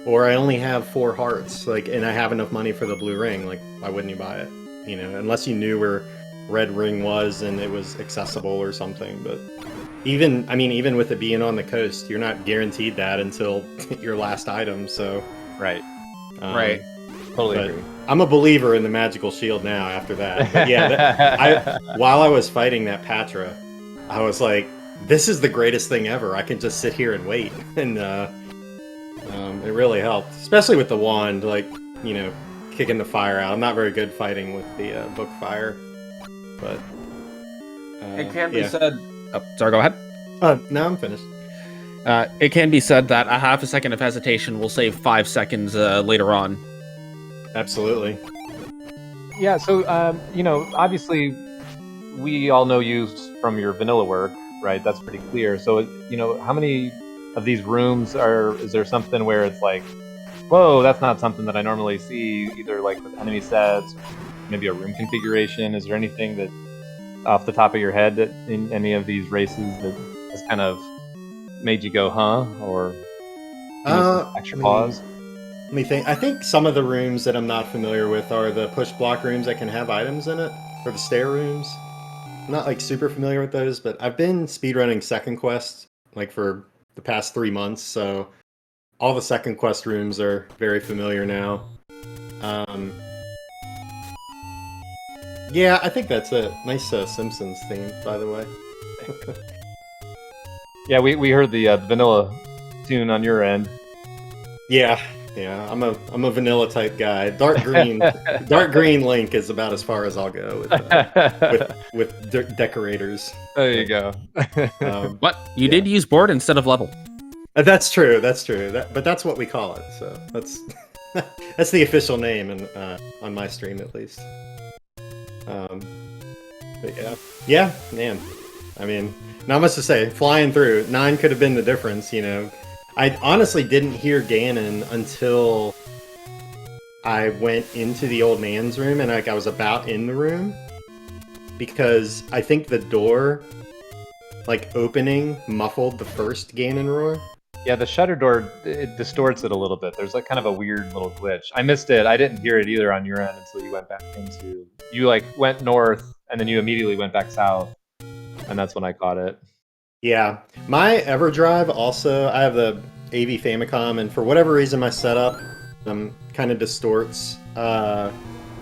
or I only have 4 hearts, like, and I have enough money for the blue ring. Like, why wouldn't you buy it? You know, unless you knew where red ring was and it was accessible or something. But even with it being on the coast, you're not guaranteed that until your last item. So Right. Right. Totally but agree. I'm a believer in the magical shield now after that. But yeah, while I was fighting that Patra, I was like, this is the greatest thing ever. I can just sit here and wait. And it really helped, especially with the wand, like, you know, kicking the fire out. I'm not very good fighting with the book fire, but It can be yeah. said. Oh, sorry, go ahead. No, I'm finished. It can be said that a half a second of hesitation will save 5 seconds later on. Absolutely. Yeah, so, you know, obviously, we all know you from your vanilla work, right? That's pretty clear. So, you know, how many of these rooms is there something where it's like, whoa, that's not something that I normally see, either like with enemy sets, or maybe a room configuration? Is there anything that, off the top of your head, that in any of these races that has kind of made you go, huh? Or extra pause? Let me think. I think some of the rooms that I'm not familiar with are the push block rooms that can have items in it, or the stair rooms. I'm not like super familiar with those, but I've been speedrunning Second Quest like for the past 3 months, so all the Second Quest rooms are very familiar now. Yeah, I think that's it. Nice Simpsons theme, by the way. Yeah, we heard the vanilla tune on your end. Yeah, I'm a vanilla type guy. Dark green Link is about as far as I'll go with decorators. There you go. But you did use board instead of level. That's true. But that's what we call it. So that's that's the official name, on my stream at least. But yeah, man. I mean, not much to say. Flying through 9 could have been the difference. You know, I honestly didn't hear Ganon until I went into the old man's room, and like I was about in the room, because I think the door, like, opening muffled the first Ganon roar. Yeah, the shutter door, it distorts it a little bit. There's like kind of a weird little glitch. I missed it. I didn't hear it either on your end until you went back into... You like went north, and then you immediately went back south, and that's when I caught it. Yeah, my EverDrive also, I have the AV Famicom, and for whatever reason my setup kind of distorts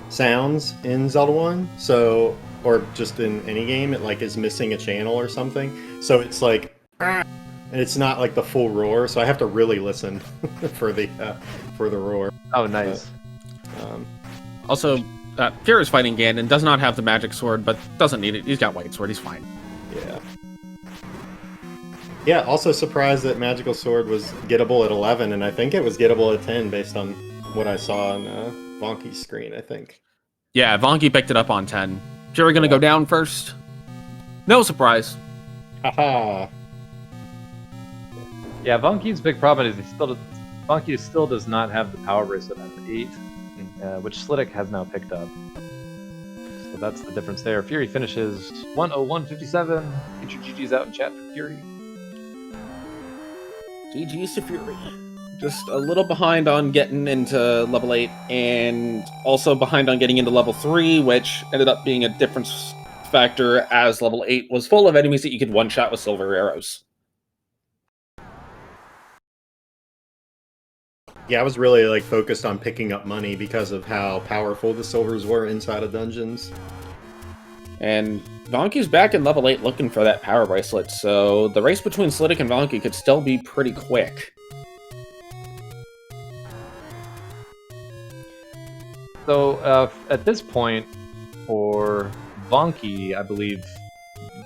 sounds in Zelda 1, so, or just in any game, it like is missing a channel or something, so it's like, and it's not like the full roar, so I have to really listen for the roar. Oh, nice. Also, Fear is fighting Ganon, does not have the magic sword, but doesn't need it. He's got white sword, he's fine. Yeah. Yeah, also surprised that Magical Sword was gettable at 11, and I think it was gettable at 10 based on what I saw on Vonkie's screen, I think. Yeah, Vonkie picked it up on 10. Fury gonna go down first? No surprise. Haha. Yeah, Vonkie's big problem is Vonkie still does not have the power bracelet at 8, which Slidick has now picked up. So that's the difference there. Fury finishes 101.57. Get your GGs out in chat for Fury. GG's to Fury. Just a little behind on getting into level 8, and also behind on getting into level 3, which ended up being a difference factor as level 8 was full of enemies that you could one-shot with silver arrows. Yeah, I was really like focused on picking up money because of how powerful the silvers were inside of dungeons. And Vonkie's back in level 8 looking for that power bracelet, so the race between Slidick and Vonkie could still be pretty quick. So at this point, for Vonkie, I believe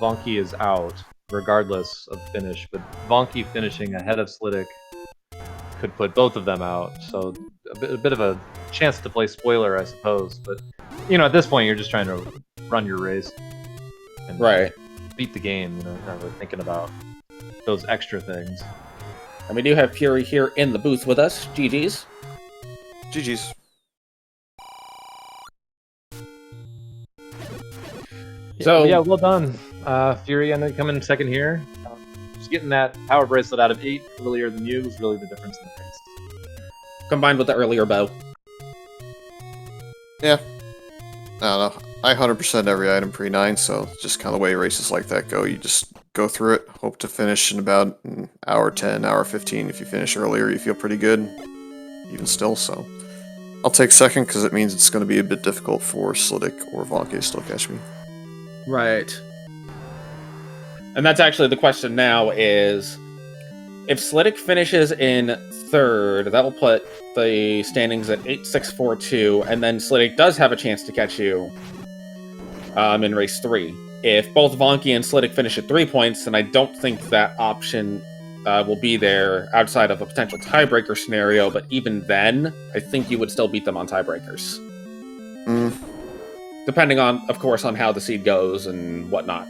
Vonkie is out, regardless of finish, but Vonkie finishing ahead of Slidick could put both of them out, so a bit of a chance to play spoiler, I suppose, but, you know, at this point, you're just trying to run your race and beat the game, you know, not really thinking about those extra things. And we do have Fury here in the booth with us. GG's. GG's. So yeah, well done. Fury ended up coming second here. Just getting that power bracelet out of 8 earlier than you was really the difference in the race. combined with the earlier bow. Yeah. I don't know. I 100% every item pre-9, so just kind of the way races like that go. You just go through it, hope to finish in about an hour 10, hour 15. If you finish earlier, you feel pretty good, even still, so. I'll take second, because it means it's going to be a bit difficult for Slidick or Vonkie to still catch me. Right. And that's actually the question now is, if Slidick finishes in third, that will put the standings at 8-6-4-2, and then Slidick does have a chance to catch you in race 3. If both Vonkie and Slidick finish at 3 points, then I don't think that option will be there outside of a potential tiebreaker scenario, but even then, I think you would still beat them on tiebreakers. Depending on, of course, on how the seed goes and whatnot.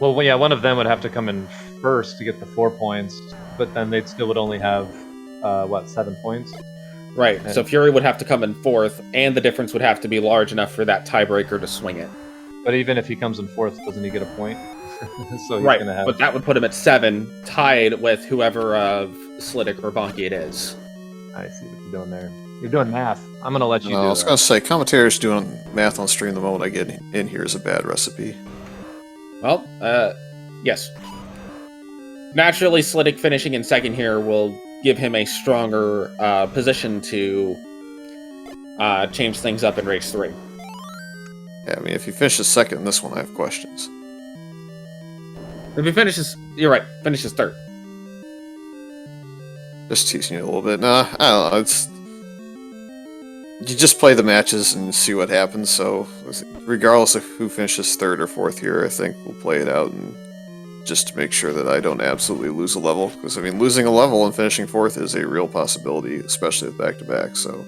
Well, yeah, one of them would have to come in first to get the 4 points, but then they still would only have, 7 points? Right, so Fury would have to come in fourth, and the difference would have to be large enough for that tiebreaker to swing it. But even if he comes in fourth, doesn't he get a point? So he's right, gonna have... but that would put him at 7, tied with whoever of Slidick or Vonkie it is. I see what you're doing there. You're doing math. I'm gonna let you do I was that. going to say, commentators doing math on stream the moment I get in here is a bad recipe. Well, yes. Naturally, Slidick finishing in second here will give him a stronger position to change things up in race 3. Yeah, I mean, if he finishes second in this one, I have questions. If he finishes, you're right, finishes third. Just teasing you a little bit. Nah, I don't know, it's... You just play the matches and see what happens, so regardless of who finishes third or fourth here, I think we'll play it out and just to make sure that I don't absolutely lose a level. Because, I mean, losing a level and finishing fourth is a real possibility, especially with back-to-back, so...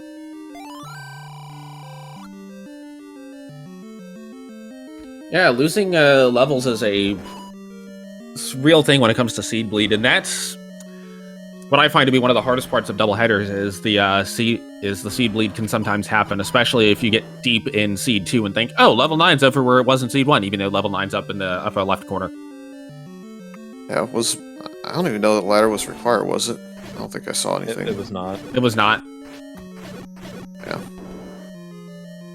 Yeah, losing levels is a real thing when it comes to seed bleed, and that's what I find to be one of the hardest parts of doubleheaders. Is the seed bleed can sometimes happen, especially if you get deep in seed 2 and think, oh, level 9's over where it was in seed 1, even though level 9's up in the upper left corner. Yeah, I don't even know that ladder was required, was it? I don't think I saw anything. It was not. It was not. Yeah.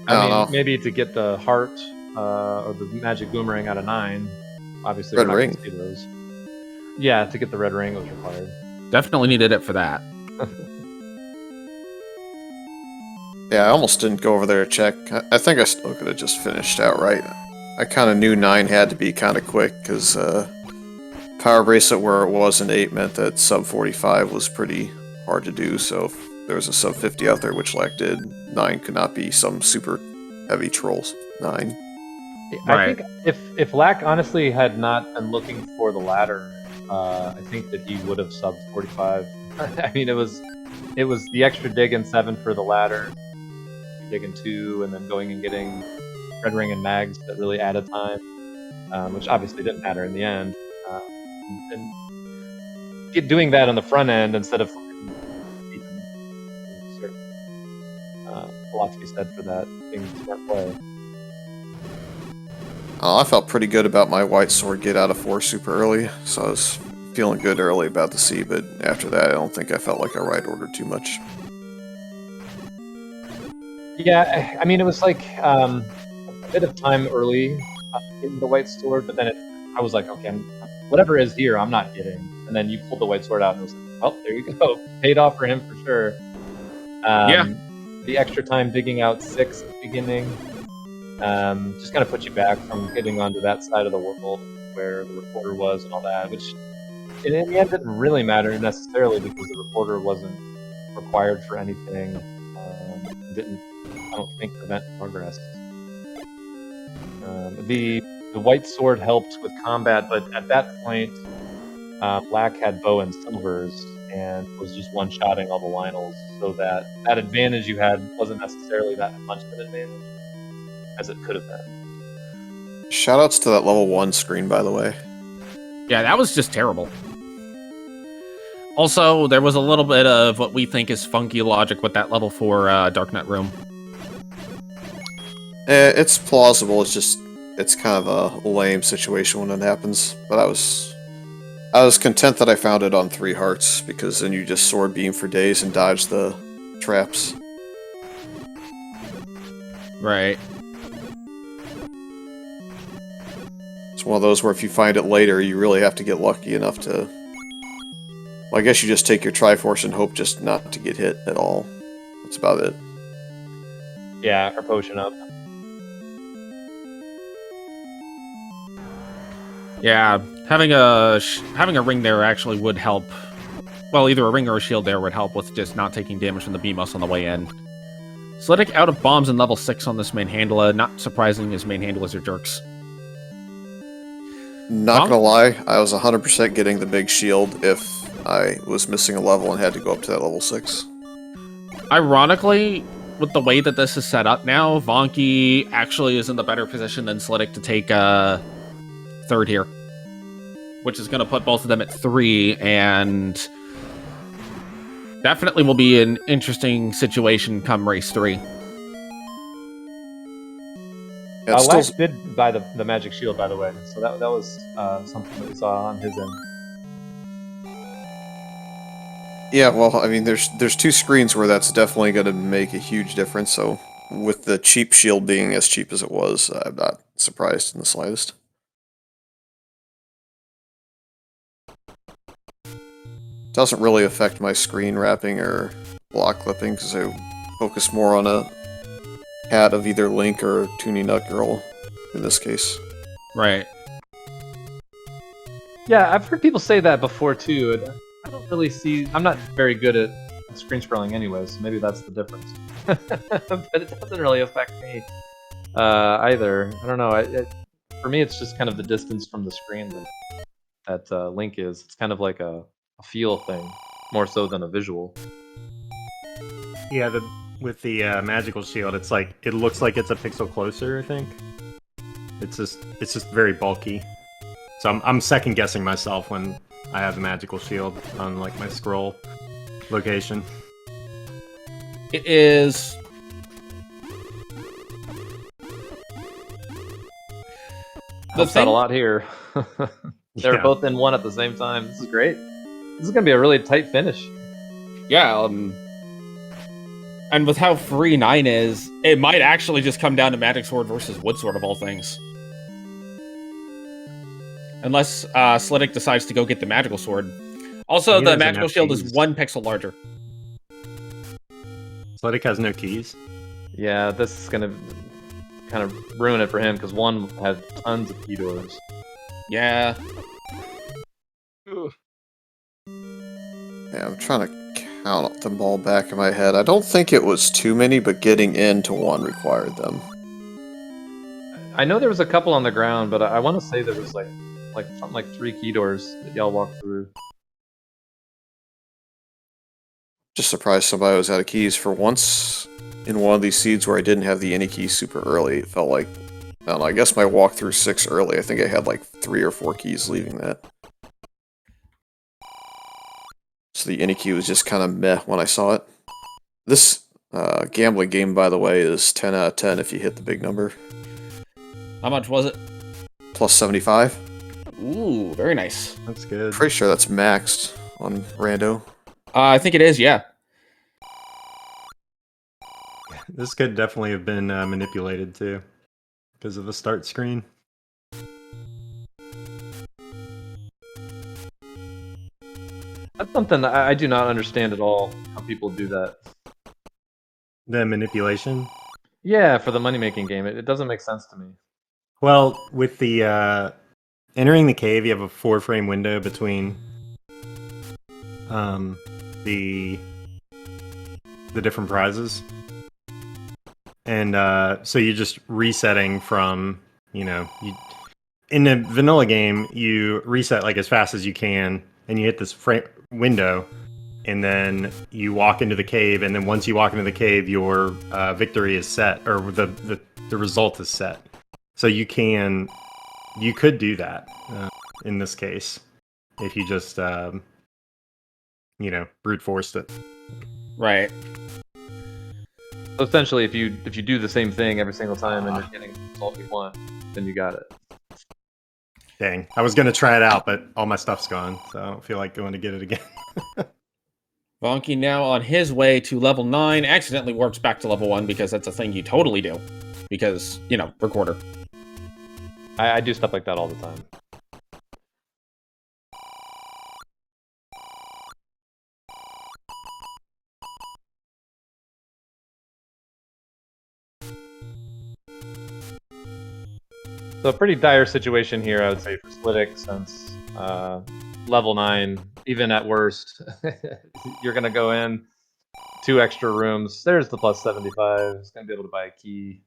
I mean, maybe to get the heart or the magic boomerang out of 9. Obviously, red we're not ring. gonna see those. Yeah, to get the red ring was required. Definitely needed it for that. Yeah, I almost didn't go over there to check. I think I still could have just finished outright. I kind of knew 9 had to be kind of quick, because Power Bracelet where it was in 8 meant that sub 45 was pretty hard to do, so if there was a sub 50 out there, which Lack did, 9 could not be some super heavy trolls. 9. I think if Lack honestly had not been looking for the ladder, I think that he would have subbed 45. I mean, it was the extra dig in 7 for the ladder, dig in 2, and then going and getting red ring and mags that really added time, which obviously didn't matter in the end. And doing that on the front end instead of a lot to be said for that being smart play. I felt pretty good about my white sword get out of 4 super early, so I was feeling good early about the C, but after that I don't think I felt like I right ordered too much. Yeah, I mean, it was like a bit of time early getting the white sword, but then I was like, okay, whatever is here, I'm not getting. And then you pulled the white sword out, and it was like, oh, there you go. Paid off for him for sure. Yeah. The extra time digging out 6 at the beginning just kind of put you back from getting onto that side of the world where the reporter was and all that, which in the end didn't really matter necessarily because the reporter wasn't required for anything. Didn't, I don't think, prevent progress. The white sword helped with combat, but at that point, Black had bow and silvers and was just one-shotting all the Lionels, so that advantage you had wasn't necessarily that much of an advantage as it could have been. Shoutouts to that level 1 screen, by the way. Yeah, that was just terrible. Also, there was a little bit of what we think is funky logic with that level 4 Darknet room. It's plausible, it's kind of a lame situation when it happens, but I was content that I found it on 3 hearts, because then you just sword beam for days and dodge the traps. Right. It's one of those where if you find it later, you really have to get lucky enough to... Well, I guess you just take your Triforce and hope just not to get hit at all. That's about it. Yeah, or potion up. Yeah, having a ring there actually would help. Well, either a ring or a shield there would help with just not taking damage from the BMOS on the way in. Slidick out of bombs in level 6 on this main handler. Not surprising, his main handlers are jerks. Not gonna lie, I was 100% getting the big shield if I was missing a level and had to go up to that level 6. Ironically, with the way that this is set up now, Vonkie actually is in the better position than Slidick to take third here. Which is going to put both of them at 3, and definitely will be an interesting situation come race 3. Yeah, it's Lack still... did buy the magic shield, by the way, so that was something that we saw on his end. Yeah, well, I mean, there's 2 screens where that's definitely going to make a huge difference, so with the cheap shield being as cheap as it was, I'm not surprised in the slightest. Doesn't really affect my screen wrapping or block clipping, because I focus more on a hat of either Link or Toonie Nut Girl, in this case. Right. Yeah, I've heard people say that before too, and I don't really see... I'm not very good at screen scrolling anyway, so maybe that's the difference. But it doesn't really affect me either. I don't know, for me it's just kind of the distance from the screen that Link is. It's kind of like a feel thing, more so than a visual. Yeah, with the magical shield, it's like it looks like it's a pixel closer. I think it's just very bulky. So I'm second guessing myself when I have the magical shield on like my scroll location. It is... Helps out a lot here. They're Yeah. both in one at the same time. This is great. This is gonna be a really tight finish. Yeah, and with how free 9 is, it might actually just come down to Magic Sword versus Wood Sword of all things. Unless Slidick decides to go get the Magical Sword. Also, He the doesn't Magical have Shield keys. is 1 pixel larger. Slidick has no keys. Yeah, this is gonna kind of ruin it for him because one had tons of key doors. Yeah. Yeah, I'm trying to count them all back in my head. I don't think it was too many, but getting into one required them. I know there was a couple on the ground, but I want to say there was like something like 3 key doors that y'all walked through. Just surprised somebody was out of keys for once. In one of these seeds where I didn't have the any key super early, it felt like... I don't know, I guess my walk through 6 early, I think I had like 3 or 4 keys leaving that. So the any key was just kind of meh when I saw it. This gambling game, by the way, is 10 out of 10 if you hit the big number. How much was it? Plus 75. Ooh, very nice. That's good. Pretty sure that's maxed on Rando. I think it is, yeah. This could definitely have been manipulated too, because of the start screen. That's something I do not understand at all, how people do that. The manipulation. Yeah, for the money-making game, it doesn't make sense to me. Well, with the entering the cave, you have a 4-frame window between the different prizes, and so you're just resetting from, you know, in the vanilla game you reset like as fast as you can, and you hit this window, and then you walk into the cave, and then once you walk into the cave, your victory is set, or the result is set. So you could do that in this case if you just you know, brute forced it. Right. So essentially, if you do the same thing every single time and you're getting the result you want, then you got it. Dang, I was gonna try it out, but all my stuff's gone, so I don't feel like going to get it again. Vonkie now on his way to level 9, accidentally warps back to level 1 because that's a thing you totally do. Because, you know, recorder. I do stuff like that all the time. So a pretty dire situation here, I would say, for Slidick, since level 9, even at worst, you're going to go in, 2 extra rooms. There's the plus 75. He's going to be able to buy a key.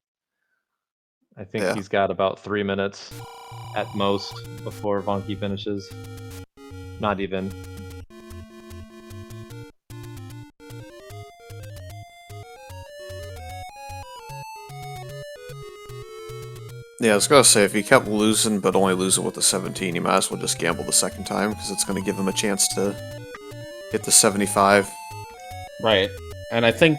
I think he's got about 3 minutes at most before Vonkie finishes. Not even. Yeah, I was gonna say, if he kept losing, but only losing with the 17, he might as well just gamble the second time, because it's gonna give him a chance to hit the 75. Right. And I think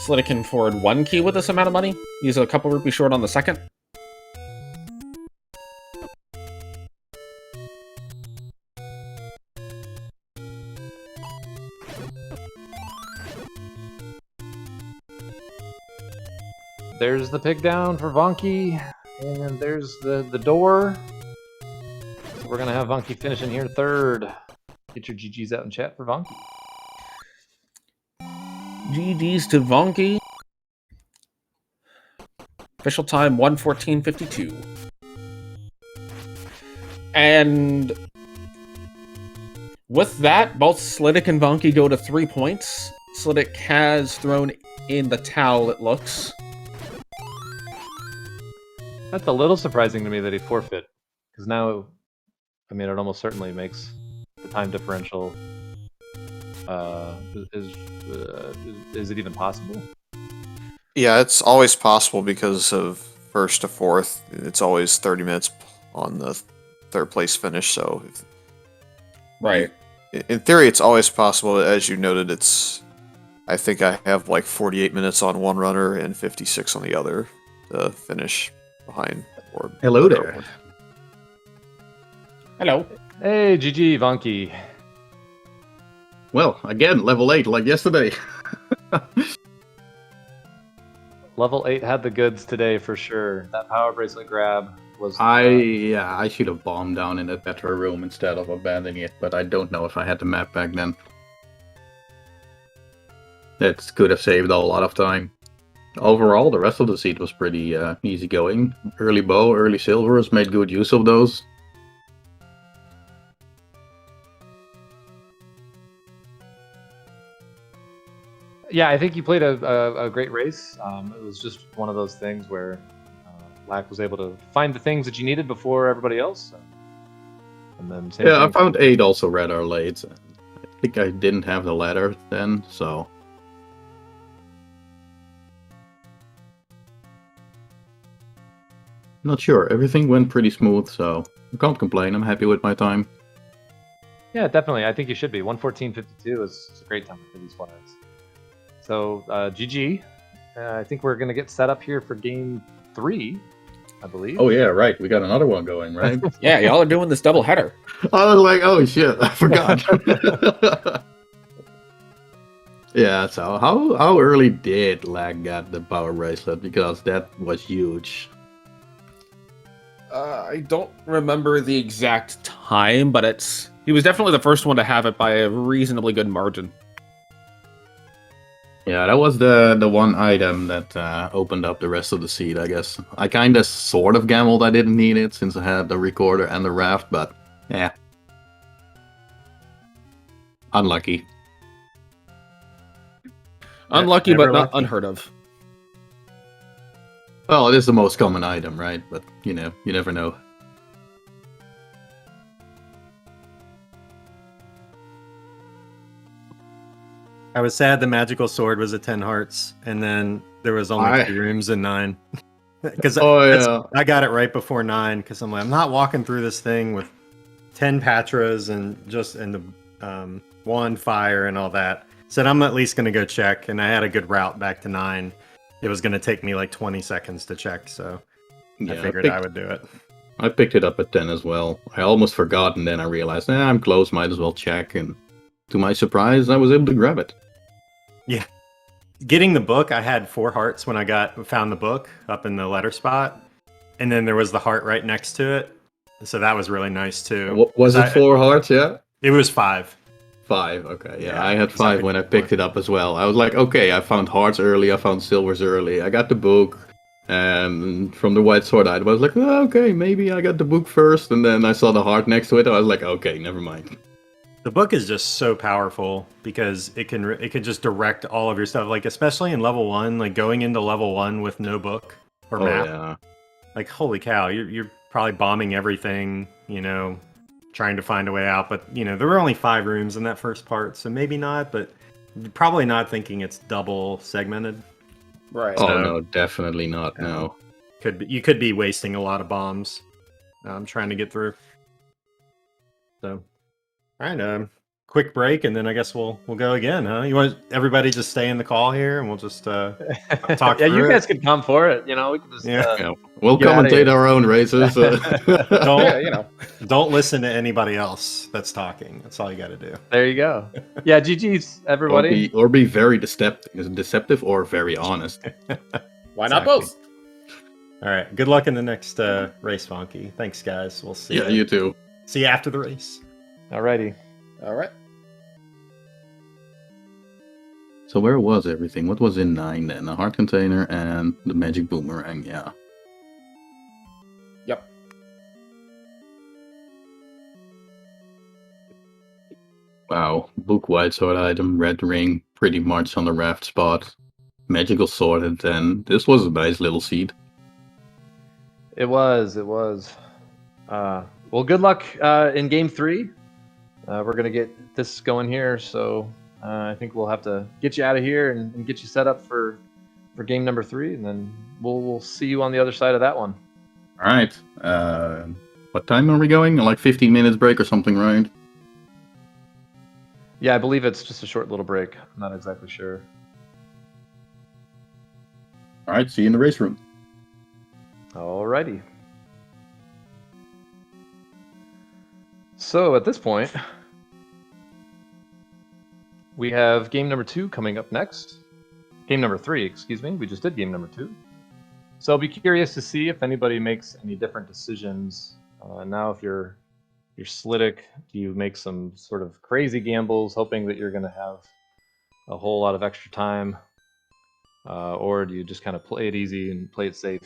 Slidick can afford 1 key with this amount of money. He's a couple rupees short on the second. There's the pig down for Vonkie, and there's the door. So we're gonna have Vonkie finishing here third. Get your GGs out in chat for Vonkie. GG's to Vonkie. Official time 1:14:52. And with that, both Slidick and Vonkie go to 3 points. Slidick has thrown in the towel, it looks. That's a little surprising to me that he forfeit, because now, I mean, it almost certainly makes the time differential. Is it even possible? Yeah, it's always possible because of first to fourth. It's always 30 minutes on the third place finish. So, Right. In theory, it's always possible. As you noted, I think I have like 48 minutes on one runner and 56 on the other to finish behind. Or hello there. Hello. Hey, GG, Vonkie. Well, again, level 8 like yesterday. Level 8 had the goods today for sure. That power bracelet grab was... I should have bombed down in that better room instead of abandoning it, but I don't know if I had the map back then. That could have saved a lot of time. Overall, the rest of the seed was pretty easy going. Early bow, early silvers, made good use of those. Yeah, I think you played a great race. It was just one of those things where Lack was able to find the things that you needed before everybody else. And then yeah, I found 8 also rather late. I think I didn't have the ladder then, so... Not sure. Everything went pretty smooth, so I can't complain. I'm happy with my time. Yeah, definitely. I think you should be. 1:14:52 is a great time for these flags. So, GG. I think we're going to get set up here for game 3, I believe. Oh, yeah, right. We got another one going, right? Yeah, y'all are doing this double header. I was like, oh, shit, I forgot. Yeah, so how early did Lag get the power bracelet? Because that was huge. I don't remember the exact time, but he was definitely the first one to have it by a reasonably good margin. Yeah, that was the one item that opened up the rest of the seed, I guess. I kind of sort of gambled I didn't need it since I had the recorder and the raft, but yeah. Unlucky. Unlucky, but not lucky. unheard of. Well, it is the most common item, right? But, you know, you never know. I was sad the magical sword was at 10 hearts, and then there was only 2 rooms in 9. Because I got it right before 9, because I'm like, I'm not walking through this thing with 10 Patras and the wand fire and all that. Said I'm at least going to go check, and I had a good route back to 9. It was going to take me like 20 seconds to check, so I figured I would do it. I picked it up at 10 as well. I almost forgot, and then I realized, I'm close, might as well check. And to my surprise, I was able to grab it. Yeah. Getting the book, I had 4 hearts when I found the book up in the letter spot. And then there was the heart right next to it. So that was really nice too. Was it 4 hearts, yeah? It was 5. 5, okay. Yeah, Yeah, I had 5 when I picked it up as well. I was like, okay, I found hearts early, I found silvers early, I got the book. And from the white sword item, I was like, oh, okay, maybe I got the book first. And then I saw the heart next to it, I was like, okay, never mind. The book is just so powerful because it can just direct all of your stuff. Like especially in level 1, like going into level 1 with no book or map. Yeah. Like holy cow, you're probably bombing everything, trying to find a way out. But there were only 5 rooms in that first part, so maybe not. But you're probably not thinking it's double segmented. Right. Oh no, definitely not. No. You could be wasting a lot of bombs. Trying to get through. So. All right, quick break, and then I guess we'll go again, huh? You want everybody just stay in the call here, and we'll just talk. Yeah, you guys could come for it. We can just. Yeah. We'll get outta commentate here. our own races. Don't listen to anybody else that's talking. That's all you got to do. There you go. Yeah, GG's everybody. Or be very deceptive or very honest. Why not both? All right. Good luck in the next race, Vonkie. Thanks, guys. We'll see. Yeah, you too. See you after the race. Alrighty. All right. So where was everything? What was in 9 then? The heart container and the magic boomerang, yeah. Yep. Wow. Book white sword item, red ring, pretty much on the raft spot. Magical sword, and then this was a nice little seed. It was. Well, good luck in game 3. We're going to get this going here, so I think we'll have to get you out of here and get you set up for game number 3, and then we'll see you on the other side of that one. All right. What time are we going? Like 15 minutes break or something, right? Yeah, I believe it's just a short little break. I'm not exactly sure. All right, see you in the race room. Alrighty. So at this point, we have game number 2 coming up next. Game number 3, excuse me. We just did game number 2. So I'll be curious to see if anybody makes any different decisions. Now, if you're slidick, do you make some sort of crazy gambles, hoping that you're going to have a whole lot of extra time? Or do you just kind of play it easy and play it safe